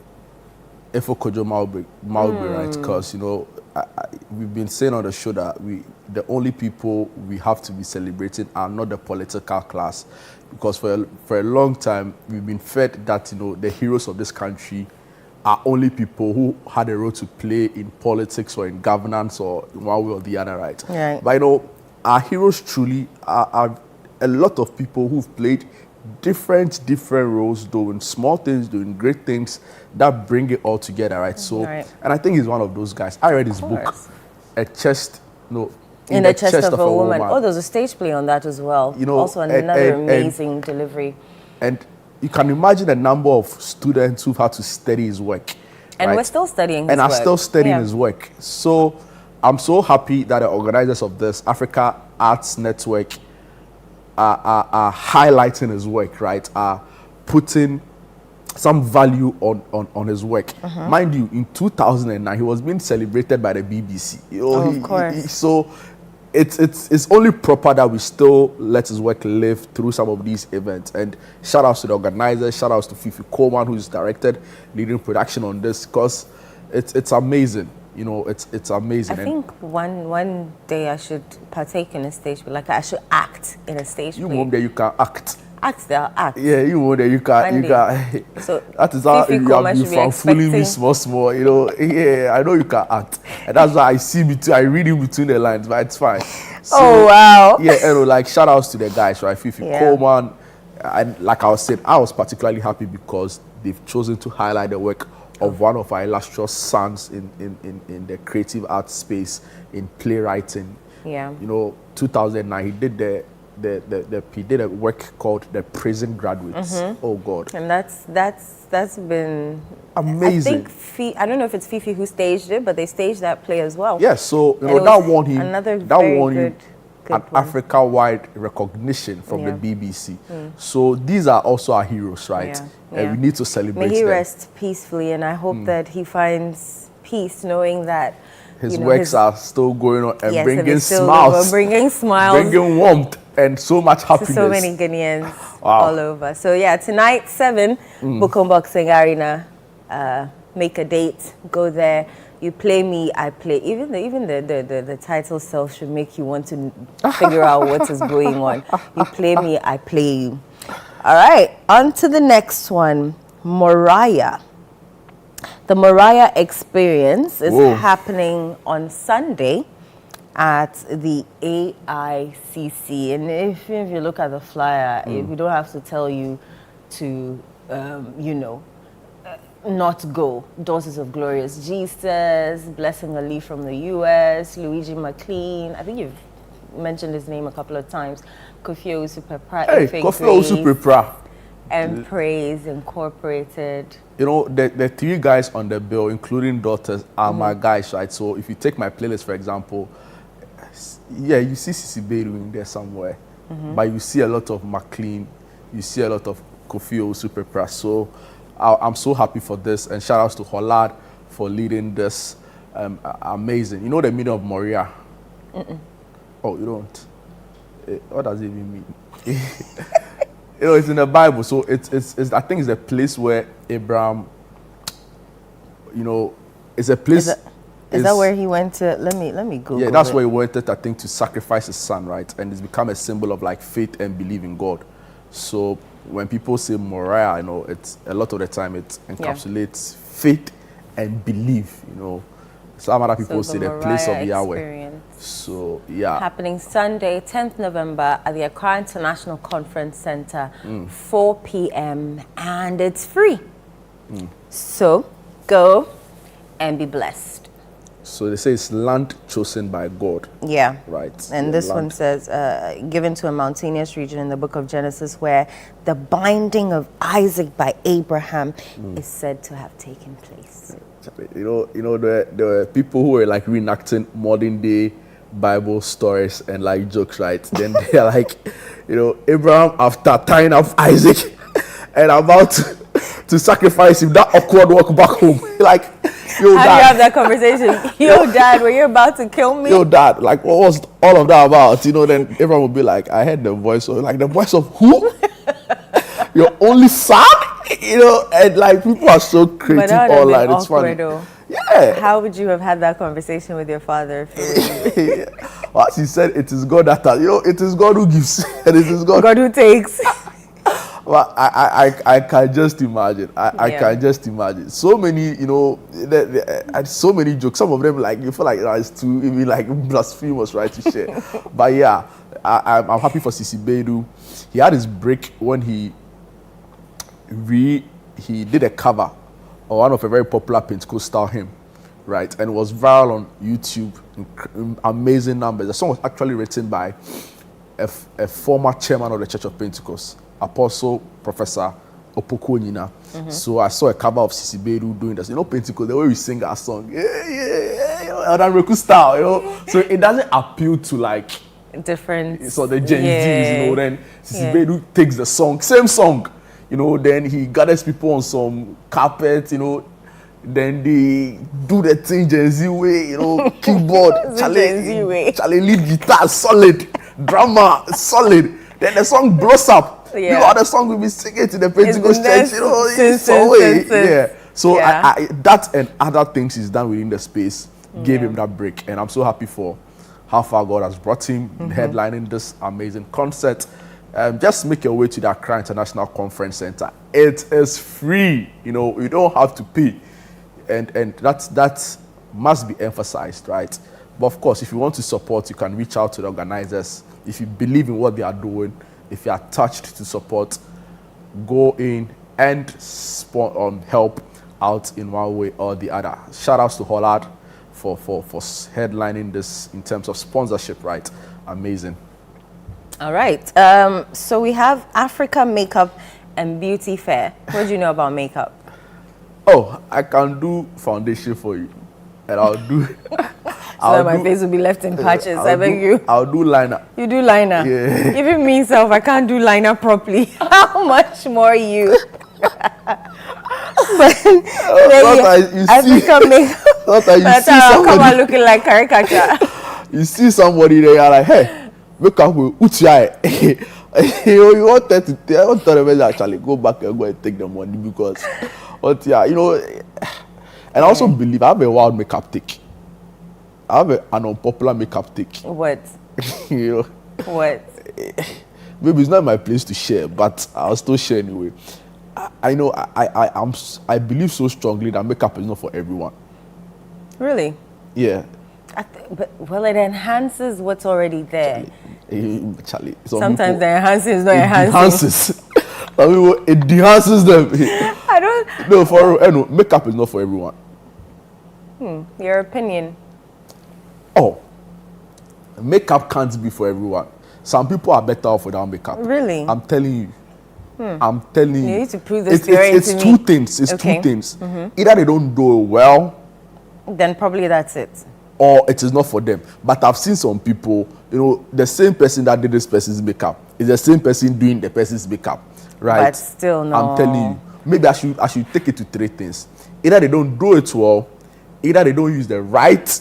Efo Kojo Malbe, right? Because, you know, we've been saying on the show that the only people we have to be celebrating are not the political class. Because for a long time, we've been fed that, you know, the heroes of this country are only people who had a role to play in politics or in governance or in one way or the other, right? But, you know, our heroes truly are a lot of people who've played different roles, doing small things, doing great things that bring it all together, right? So, and I think he's one of those guys. I read his book, A Chest, no, in the chest of a woman. Oh, there's a stage play on that as well. You know, also another amazing delivery. And you can imagine the number of students who've had to study his work. And we're still studying his work. And are still studying his work. So I'm so happy that the organizers of this Africa Arts Network are highlighting his work, right? Are putting some value on his work. Mind you, in 2009, he was being celebrated by the BBC. You know, of course. So it's only proper that we still let his work live through some of these events. And shout outs to the organizers, shout outs to Fifi Coleman, who's directed, leading production on this, because it's amazing. You know, it's amazing. I think one day I should partake in a stage play. Like I should act in a stage play. You won't there, you can act. Act there, act. Yeah, you won't there, you can. So that is how you have been fooling me small. You know, yeah, I know you can act, and that's why I see between. I read in between the lines, but it's fine. So, oh wow. Yeah, you know, like shout outs to the guys, right? Fifi Coleman, and like I was saying, I was particularly happy because they've chosen to highlight the work of one of our illustrious sons in the creative arts space, in playwriting. Yeah. You know, 2009, he did he did a work called The Prison Graduates. Oh God. And that's been amazing. I think I don't know if it's Fifi who staged it, but they staged that play as well. Yeah, so you know that won him. Another that very won good. an Africa-wide recognition from the BBC. So these are also our heroes, right? And we need to celebrate them. May he rest peacefully, and I hope that he finds peace knowing that his works are still going on and bringing smiles, bringing warmth and so much happiness to so many Ghanaians all over. So yeah, tonight 7, Bukom Boxing Arena. Make a date, go there. You play me, I play. Even the title itself should make you want to figure out what is going on. You play me, I play you. All right, on to the next one, Moriah. The Moriah Experience is happening on Sunday at the AICC. And if you look at the flyer, we don't have to tell you to, not go. Daughters of Glorious Jesus, Blessing Ali from the US, Luigi McLean. I think you've mentioned his name a couple of times. Kofi Osupepra. Hey, Kofi Osupepra. And Praise Incorporated. You know, the 3 guys on the bill, including Daughters, are my guys, right? So if you take my playlist, for example, you see Sisi Bedu in there somewhere, but you see a lot of McLean, you see a lot of Kofi Osupepra. So I'm so happy for this, and shout outs to Holad for leading this. Amazing. You know the meaning of Moriah? Oh, you don't? What does it even mean? You know, it's in the Bible, so it's I think it's a place where Abraham, you know, it's a place. Is that where he went to? Let me Google. Yeah, that's where he went, I think, to sacrifice his son, right? And it's become a symbol of like faith and belief in God. So when people say Moriah, you know, it's a lot of the time it encapsulates faith and belief. You know, some other people say the place of Yahweh. Experience. So yeah, happening Sunday, 10th November at the Accra International Conference Center, 4 p.m. and it's free. So go and be blessed. So they say it's land chosen by God. Yeah. Right. And this one says, given to a mountainous region in the book of Genesis where the binding of Isaac by Abraham is said to have taken place. You know, there were people who were like reenacting modern day Bible stories and like jokes, right? Then they're like, you know, Abraham after tying up Isaac and about to sacrifice him, that awkward walk back home. Like, yo, how dad. do you have that conversation? Yo, dad, were you about to kill me? Yo, dad, like, what was all of that about? You know, then everyone would be like, I heard the voice of, like, the voice of who? Your only son? You know, and like, people are so creative online. It's funny. Though. Yeah. How would you have had that conversation with your father? Well, she said, it is God that, you know, it is God who gives, and it is God who takes. Well, I can just imagine. I can just imagine. So many, you know, so many jokes. Some of them, like, you feel like it's too even like blasphemous, right, to share. But yeah, I'm happy for Sisi Bedu. He had his break when he did a cover of one of a very popular Pentecostal hymn, right, and it was viral on YouTube. Amazing numbers. The song was actually written by a former chairman of the Church of Pentecost, Apostle Professor Opoku Onyina. So I saw a cover of Sisi Bedu doing this. You know, Pentecost, the way we sing our song, you know, Eldan Reku style, you know. So it doesn't appeal to like different. So the Gen Zs, you know. Then Sisi Bedu takes the song, same song, you know. Then he gathers people on some carpet, you know. Then they do the thing Gen Z way, you know, keyboard, Charlie lead guitar, solid, drama, solid. Then the song blows up. You know, the song will be singing to the Pentecost church, you know, in some way. Yeah. So I that and other things he's done within the space gave him that break. And I'm so happy for how far God has brought him headlining this amazing concert. Just make your way to the Accra International Conference Center. It is free. You know, you don't have to pay. And that must be emphasized, right? But of course, if you want to support, you can reach out to the organizers. If you believe in what they are doing, if you are touched to support, go in and help out in one way or the other. Shout outs to Hollard for headlining this in terms of sponsorship, right? Amazing. All right. So we have Africa Makeup and Beauty Fair. What do you know about makeup? Oh, I can do foundation for you. And I'll do that my face will be left in patches. I beg you. I'll do liner. You do liner? Yeah. Even me self, I can't do liner properly. How much more you? But I become come out looking like caricature. You see somebody there, you're like, hey, wake up with Uchiai. You want to actually go back and go and take the money because, but yeah, you know, and I also believe I have a wild makeup take. I have an unpopular makeup take. What? You know, what? Maybe it's not my place to share, but I'll still share anyway. I know I believe so strongly that makeup is not for everyone. Really? Yeah. But well, it enhances what's already there. Charlie, sometimes the enhancing is not enhancing. It enhances them. I don't. No, makeup is not for everyone. Your opinion? Oh, makeup can't be for everyone. Some people are better off without makeup. Really? I'm telling you. I'm telling you. You need to prove this it's two things. It's two things. Either they don't do it well. Then probably that's it. Or it is not for them. But I've seen some people, you know, the same person that did this person's makeup is the same person doing the person's makeup, right? But still, no. I'm telling you. Maybe I should take it to three things. Either they don't do it well, either they don't use the right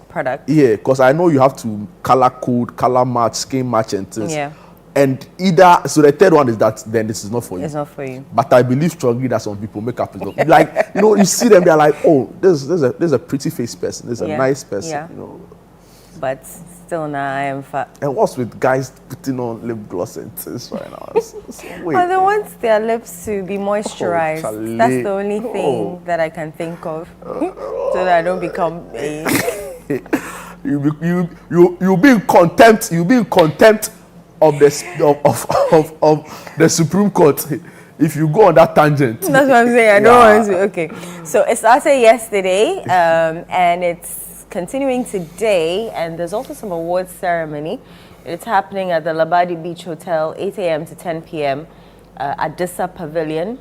product. Yeah, because I know you have to color code, color match, skin match and things. Yeah. And either, so the third one is that then this is not for you. It's not for you. But I believe strongly that some people makeup is not. Like, you know, you see them, they're like, oh, there's a pretty face person, there's a nice person, you know. But still now I am fat. And what's with guys putting on lip gloss and things right now? But they want their lips to be moisturized. That's the only thing that I can think of. So that I don't become a... You'll be in contempt. You'll be in contempt of the Supreme Court if you go on that tangent. That's what I'm saying. I don't want to. Okay. So it started yesterday, and it's continuing today, and there's also some awards ceremony. It's happening at the Labadi Beach Hotel, 8 a.m. to 10 p.m. At Dissa Pavilion.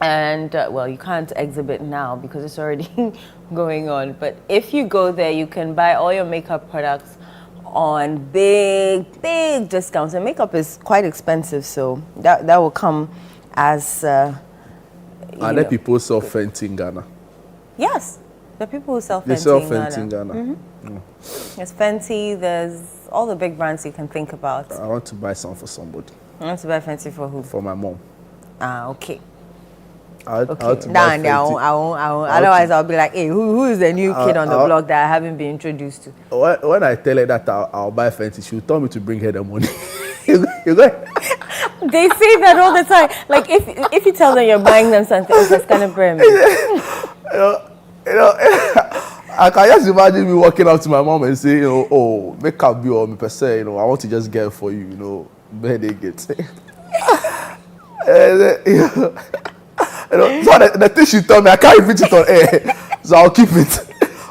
And, well, you can't exhibit now because it's already going on. But if you go there, you can buy all your makeup products on big discounts. And makeup is quite expensive, so that will come as... Are there people who sell Fenty in Ghana? Yes, there are people who sell Fenty in Ghana. They sell Fenty in Ghana. There's Fenty, there's all the big brands you can think about. I want to buy some for somebody. I want to buy Fenty for who? For my mom. Okay. Okay. Otherwise, I'll be like, hey, who is the new kid on the block that I haven't been introduced to? When I tell her that I'll buy Fenty, she'll tell me to bring her the money. You go. They say that all the time. Like, if you tell them you're buying them something, it's kind of brim. You know, I can just imagine me walking up to my mom and say, you know, oh, makeup bill or me per se, you know, I want to just get it for you, you know, birthday gifts. You know, so the thing she told me, I can't repeat it on air, so I'll keep it.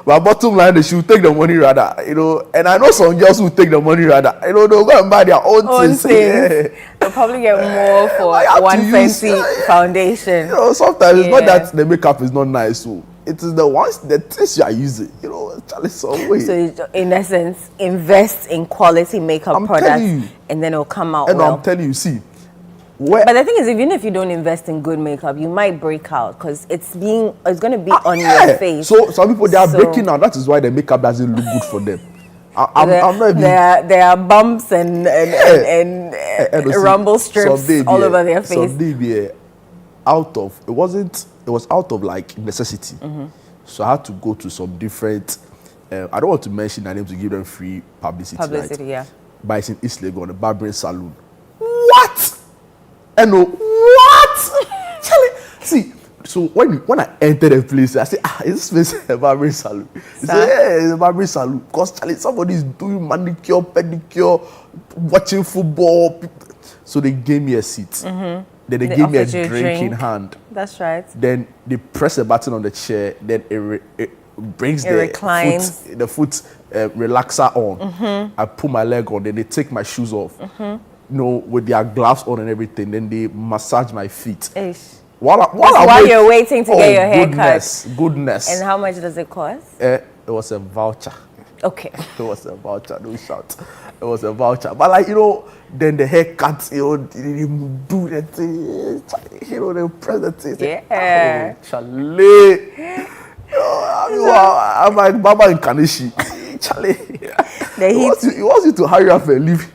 But bottom line is she will take the money rather, you know, and I know some girls who take the money rather, you know, they'll go and buy their own things. Yeah. They'll probably get more for one Fenty foundation. You know, sometimes it's not that the makeup is not nice, so it is the things you are using, you know, some way. So in essence, invest in quality makeup products and then it'll come out well. I'm telling you, see. But the thing is, even if you don't invest in good makeup, you might break out because it's going to be on your face. So some people, they are breaking out. That is why the makeup doesn't look good for them. I'm not even... There are bumps and rumble strips all over their face. It was out of like necessity. So I had to go to some different, I don't want to mention their name to give them free publicity. Right? Yeah. But it's in East Lagos, the barbering salon. What? Eno, what? See, so when I entered the place, I said, is this place a barbering salon? He said, yeah, it's a barbering salon. Because somebody is doing manicure, pedicure, watching football. So they gave me a seat. Then they gave me a drink in hand. That's right. Then they press a button on the chair. Then it brings the foot relaxer on. I put my leg on. Then they take my shoes off. You know, with their gloves on and everything, then they massage my feet. While you're waiting to get your hair cut. Goodness. And how much does it cost? It was a voucher. Okay. It was a voucher, no shout. It was a voucher. But like, you know, then the haircut, you know, they do the thing, you know, the president. Yeah. Oh, Charlie. I'm like Baba in Kanishi. Charlie. He wants you to hurry up and leave.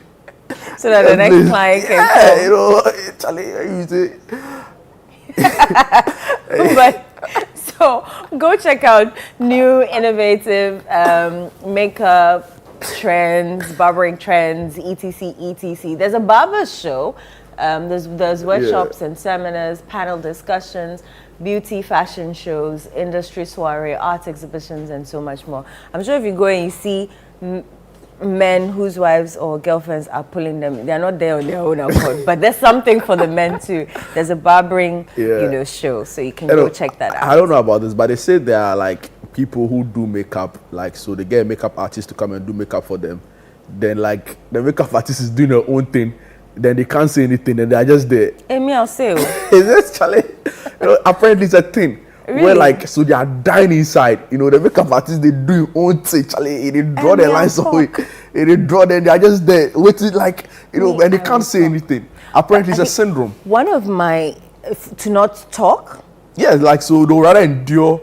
So that the next client can come. You know, Charlie, you say. But so go check out new innovative makeup trends, barbering trends, etc. There's a barber show. There's workshops and seminars, panel discussions, beauty, fashion shows, industry soiree, art exhibitions, and so much more. I'm sure if you go and you see men whose wives or girlfriends are pulling them, they're not there on their own accord, but there's something for the men too. There's a barbering, show, so you can go check that out. I don't know about this, but they say there are like people who do makeup, like, so they get a makeup artist to come and do makeup for them. Then like the makeup artist is doing their own thing, then they can't say anything, and they're just there. Amy, I'll say. Is this Charlie? You know, apparently it's a thing. Really? Where like, so they are dying inside, you know, the makeup artists, they do your own thing, Charlie, they draw their lines away, they draw them, they are just there, waiting like, you know, and they can't say anything. Apparently it's a syndrome. One of my, to not talk? Yeah, like, so they'll rather endure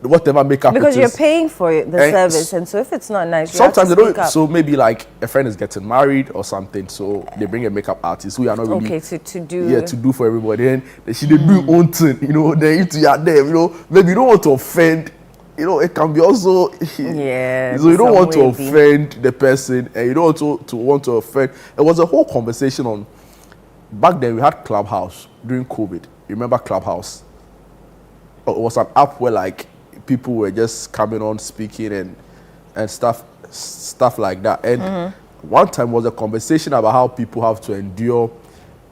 whatever makeup because it is. you're paying for it, the service, and so if it's not nice, sometimes you they have to don't. So maybe like a friend is getting married or something, so they bring a makeup artist who are not really to do for everybody. And they do your own thing, you know. Then you are there, you know. Maybe you don't want to offend, you know. It can be also so you don't want to offend the person, and you don't want to offend. It was a whole conversation on. Back then we had Clubhouse during COVID. You remember Clubhouse? It was an app where like people were just coming on speaking and stuff like that. And one time was a conversation about how people have to endure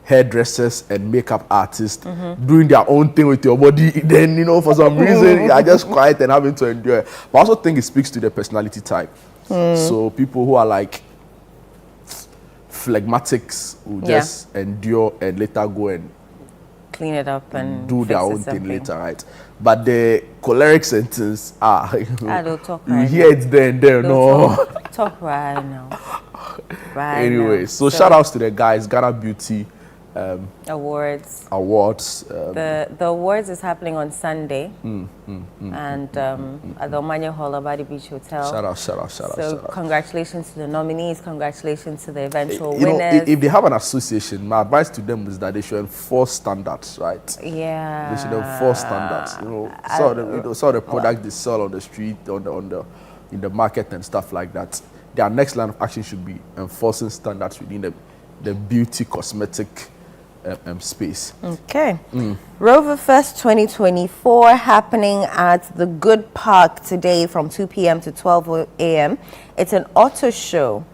hairdressers and makeup artists doing their own thing with your body. Then, you know, for some reason you are just quiet and having to endure it. But I also think it speaks to the personality type. So people who are like phlegmatics will just endure and later go and clean it up and do their own thing later, right? But the choleric sentence, I don't talk you right hear it there and there, no. Talk right now. Right anyway, now. So shout outs to the guys, Ghana Beauty Awards. The awards is happening on Sunday, and at the Omanya Hall of Badi Beach Hotel. Shout out. So congratulations to the nominees. Congratulations to the eventual you winners. Know, if they have an association, my advice to them is that they should enforce standards, right? Yeah. They should enforce standards. You know, some of the products they sell on the street, in the market and stuff like that. Their next line of action should be enforcing standards within the beauty cosmetic space. Okay. Rover Fest 2024 happening at the Good Park today from 2 p.m. to 12 a.m. It's an auto show,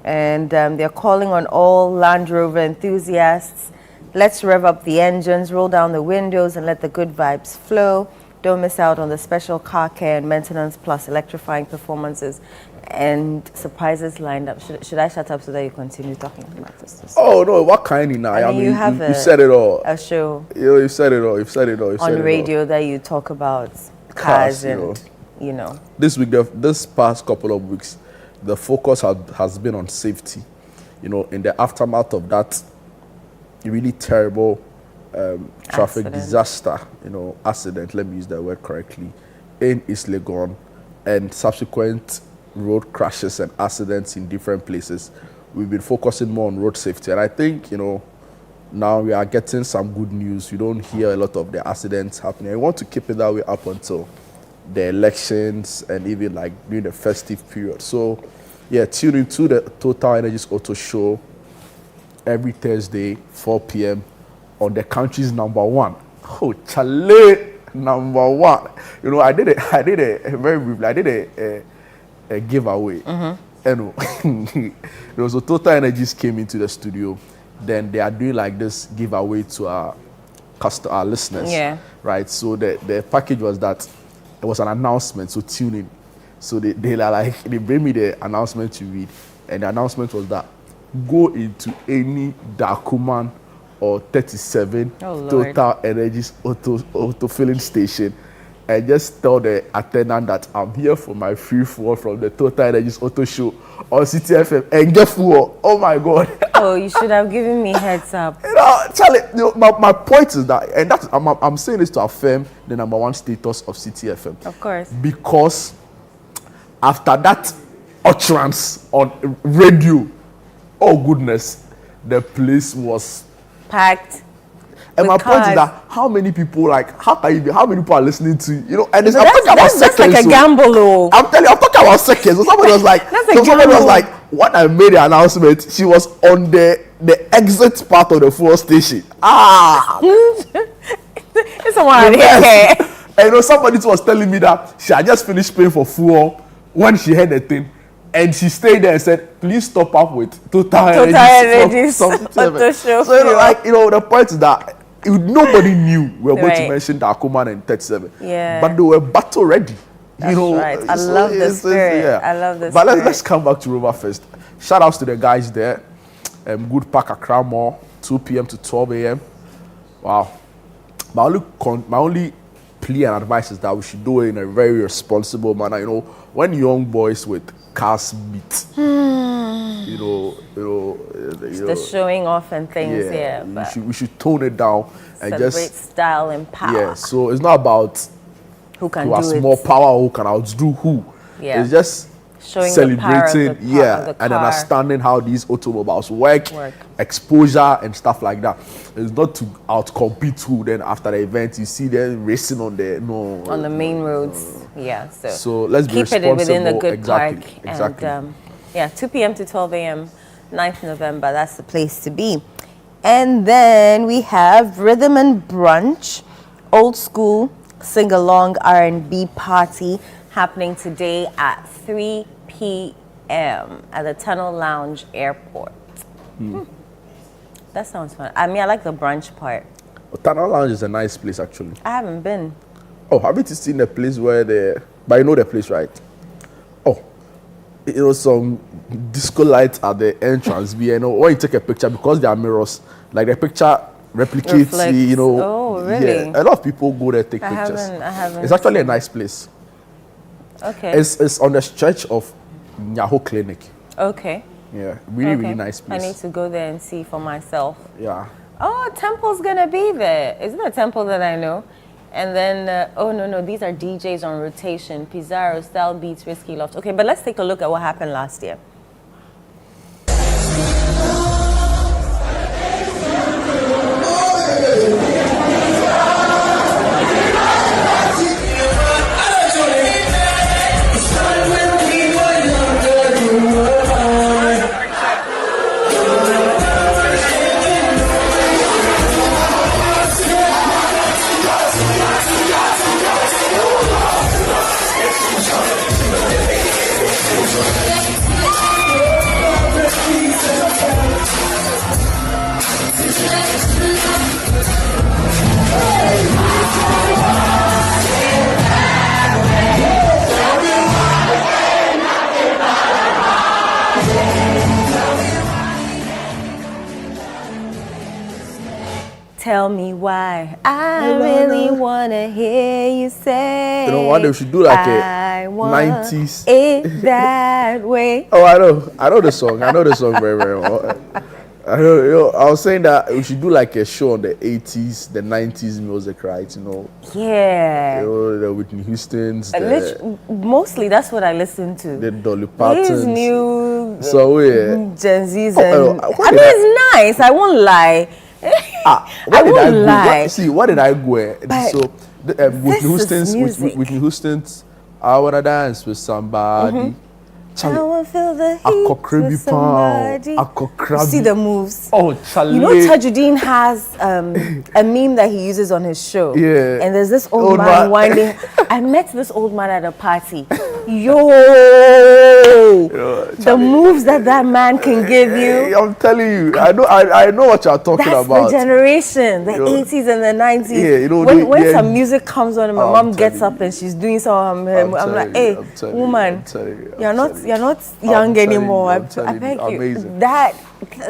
and they're calling on all Land Rover enthusiasts. Let's rev up the engines, roll down the windows, and let the good vibes flow. Don't miss out on the special car care and maintenance plus electrifying performances and surprises lined up. Should I shut up so that you continue talking about this? Oh no, what kind of now? I mean, you said it all. A show. You said it all. You've said it all. On radio that you talk about cars and you know. This week, this past couple of weeks, the focus has been on safety. You know, in the aftermath of that really terrible traffic disaster, you know, accident, let me use that word correctly, in East Legon, and subsequent road crashes and accidents in different places. We've been focusing more on road safety, and I think, you know, now we are getting some good news. You don't hear a lot of the accidents happening. I want to keep it that way up until the elections and even like during the festive period. So yeah, tune into the Total Energies Auto Show every Thursday, 4 p.m. on the country's #1. Oh, Chale, #1. You know, I did a very briefly. I did a giveaway. And you know, so Total Energies came into the studio. Then they are doing like this giveaway to our listeners. Yeah. Right. So the package was that it was an announcement. So tune in. So they bring me the announcement to read, and the announcement was that go into any Dakuman or 37 Total Energies auto filling station and just tell the attendant that I'm here for my free fall from the Total Energies Auto Show on CTFM and get full. Oh my God. Oh, you should have given me heads up. Charlie, my point is that, and that's, I'm saying this to affirm the #1 status of CTFM. Of course. Because after that utterance on radio, oh goodness, the place was packed. And my point is that how many people how many people are listening to and I'm talking about seconds. That's like a gamble, though. I'm talking about seconds. So somebody was like, when I made the announcement, she was on the exit part of the fuel station. It's someone here. And somebody was telling me that she had just finished paying for fuel when she heard the thing. And she stayed there and said, please stop up with Total Energies. So the point is that nobody knew we were going to mention the Akuman and 37. Yeah. But they were battle ready. That's right. I love the spirit. I love the spirit. But let's come back to Rover first. Shout outs to the guys there. Good Park Accra Mall, 2 p.m. to 12 a.m. Wow. My only plea and advice is that we should do it in a very responsible manner. When young boys with cars meet, the showing off and things. We should tone it down and celebrate style and power. Yeah, so it's not about who has more power, who can outdo who. Yeah. It's just showing celebrating, the power of the car. and understanding how these automobiles work, exposure and stuff like that. It's not to outcompete who. Then after the event, you see them racing on the main roads. Yeah, so let's keep it within the good park. Exactly. And 2 p.m. to 12 a.m. 9th November. That's the place to be. And then we have Rhythm and Brunch, old school sing-along R&B party happening today at 3 p.m. at the Tunnel Lounge Airport. That sounds fun. I mean, I like the brunch part. Tunnel Lounge is a nice place, actually. I haven't been. Oh, haven't you seen the place where but you know the place, right? Oh, some disco lights at the entrance. When you take a picture, because there are mirrors, like the picture replicates, Oh, really? Yeah, a lot of people go there take pictures. I haven't. It's actually a nice place. Okay. It's on the stretch of Nyaho Clinic. Okay. Yeah, really nice place. I need to go there and see for myself. Yeah. Oh, Temple's gonna be there. Isn't it Temple that I know? And then, no, these are DJs on rotation. Pizarro, Style Beats, Risky Loft. Okay, but let's take a look at what happened last year. Tell me why. I really wanna hear you say. One day we should do like a 90s. It that way. Oh, I know the song. I know the song very, very well. I was saying that we should do like a show on the 80s, the 90s music, right? Yeah. The Whitney Houstons. Mostly that's what I listen to. The Dolly Partons. These new Gen Z's it's nice. I won't lie. What did I go? So Whitney Houston's I Wanna Dance with Somebody. I wanna feel the heat with somebody. You see the moves. Oh, Charlie. Tajuddin has a meme that he uses on his show. Yeah. And there's this old man winding. I met this old man at a party. The moves that man can give you. I'm telling you, I know what you're talking about. That's the generation, the 80s and the 90s. Yeah, when some music comes on and my mom gets up and she's doing some, I'm like, hey, woman, you're not young anymore. I beg you. Amazing.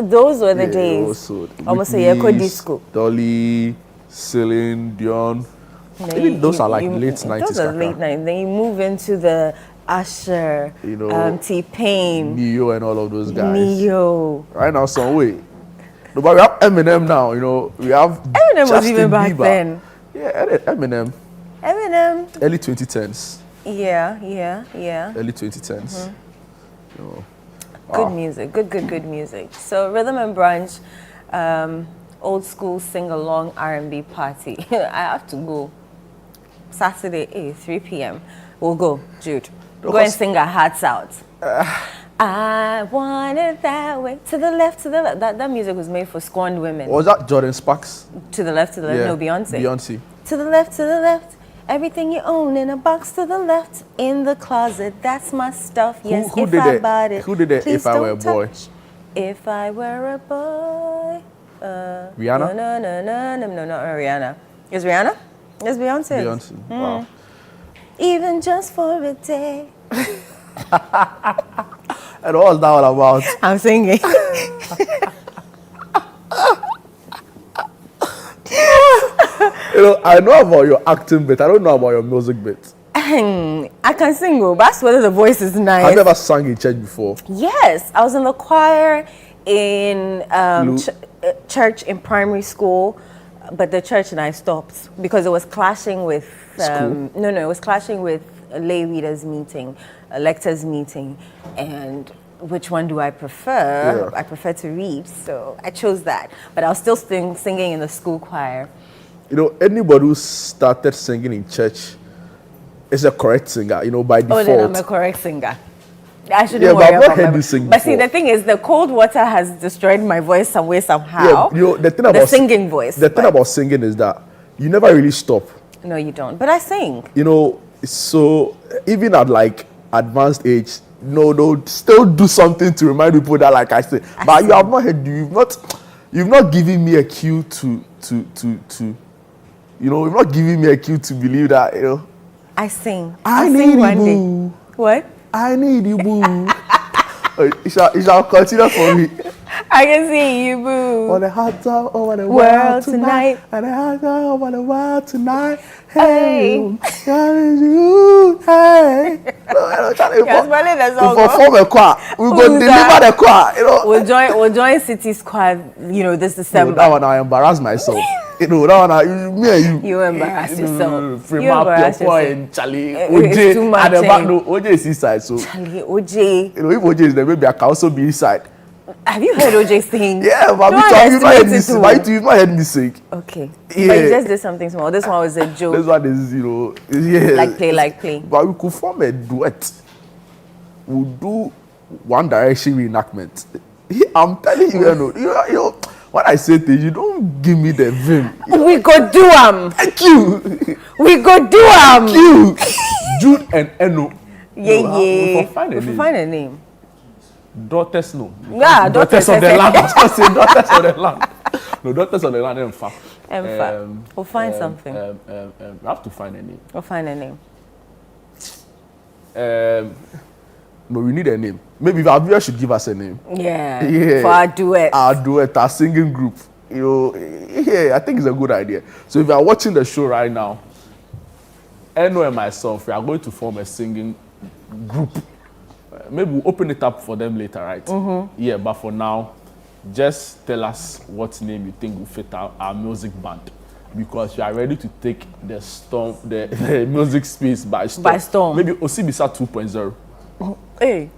Those were the days. Almost a Yeko disco. Dolly, Celine Dion. Maybe those are like late 90s. Those are late 90s. Then you move into the Usher, T-Pain, Neo and all of those guys. Neo. Right now, some way. No, but we have Eminem now, we have Eminem was even back Bieber. then. Yeah, Eminem. Early 2010s. Yeah. Early 2010s. Good music, good music. So Rhythm and Brunch, old school sing-along R&B party. I have to go. Saturday, 3 p.m. We'll go, Jude. Go and sing our hearts out. I want it that way. To the left, to the left. That music was made for scorned women. Was that Jordan Sparks? To the left, to the left. Yeah. No, Beyonce. Beyonce. To the left, to the left. Everything you own in a box to the left. In the closet, that's my stuff. Yes, Who if did I it? bought it. Who did it? Please If I Were a don't Boy? touch. If I Were a Boy. Rihanna? No, not Rihanna. Is Rihanna? It's Beyonce. Beyonce. Wow. Even just for a day. And what was that all about? I'm singing. I know about your acting bit. I don't know about your music bit. I can sing, but that's whether the voice is nice. Have you ever sung in church before? Yes, I was in the choir in church in primary school, but the church and I stopped because it was clashing with it was clashing with a lay readers meeting, a lectors meeting, and which one do I prefer? Yeah. I prefer to read, so I chose that. But I was still singing in the school choir. Anybody who started singing in church is a correct singer, by default. Oh, then I'm a correct singer. I shouldn't worry about heard you sing But see, the thing is, the cold water has destroyed my voice some way, somehow. Yeah, the thing about singing voice. The thing about singing is that you never really stop. No, you don't. But I sing. So even at like advanced age, they'll still do something to remind people that, like I said. But you have not heard. You've not given me a cue to. You've not giving me a cue to believe that. I sing. I need you, boo. What? I need you, boo. You shall continue for me. I can see you, boo. On the hot top over the world tonight. On the hot top over the world tonight. Hey, you, hey. We'll perform a choir. We'll go deliver the choir. We'll join City Squad. this December. That one I embarrass myself. That one me and you. You embarrass yourself. You embarrass yourself. Charlie, it's too much. At the back, no, OJ is inside. So Charlie, OJ. If OJ is there, maybe I can also be inside. Have you heard OJ sing? Yeah, but you've not heard me sing. You've not heard me sing. Okay. Yeah. But you just did something small. This one was a joke. This one is, Like play. But we could form a duet. We'll do One Direction reenactment. I'm telling you, when I say things, you don't give me the vim. We go do Thank you. We go do Thank you. Jude and Eno. Yeah. We find a name. Daughters, no. Yeah, daughters of the land. I was going to say daughters of the land. No, daughters of the land, in fact. We'll find something. We have to find a name. We'll find a name. No, we need a name. Maybe our viewers should give us a name. Yeah. For our duet. Our singing group. I think it's a good idea. So if you are watching the show right now, Eno and myself, we are going to form a singing group. Maybe we'll open it up for them later, right? Mm-hmm. Yeah, but for now, just tell us what name you think will fit our music band. Because you are ready to take the music space by storm. Maybe Osibisa 2.0. Hey.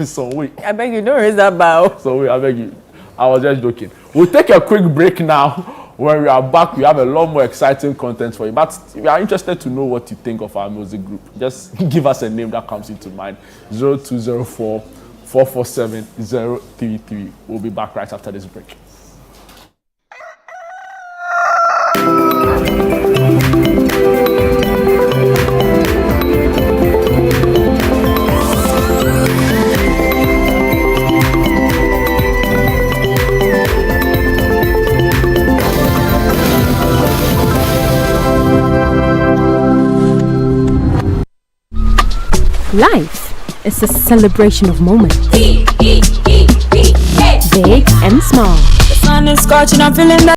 So wait. I beg you, don't raise that bow. So wait, I beg you. I was just joking. We'll take a quick break now. When we are back, we have a lot more exciting content for you. But if you are interested to know what you think of our music group, just give us a name that comes into mind. 0204 447 033. We'll be back right after this break. Life is a celebration of moments, big and small. The sun is scorching, I'm feeling that.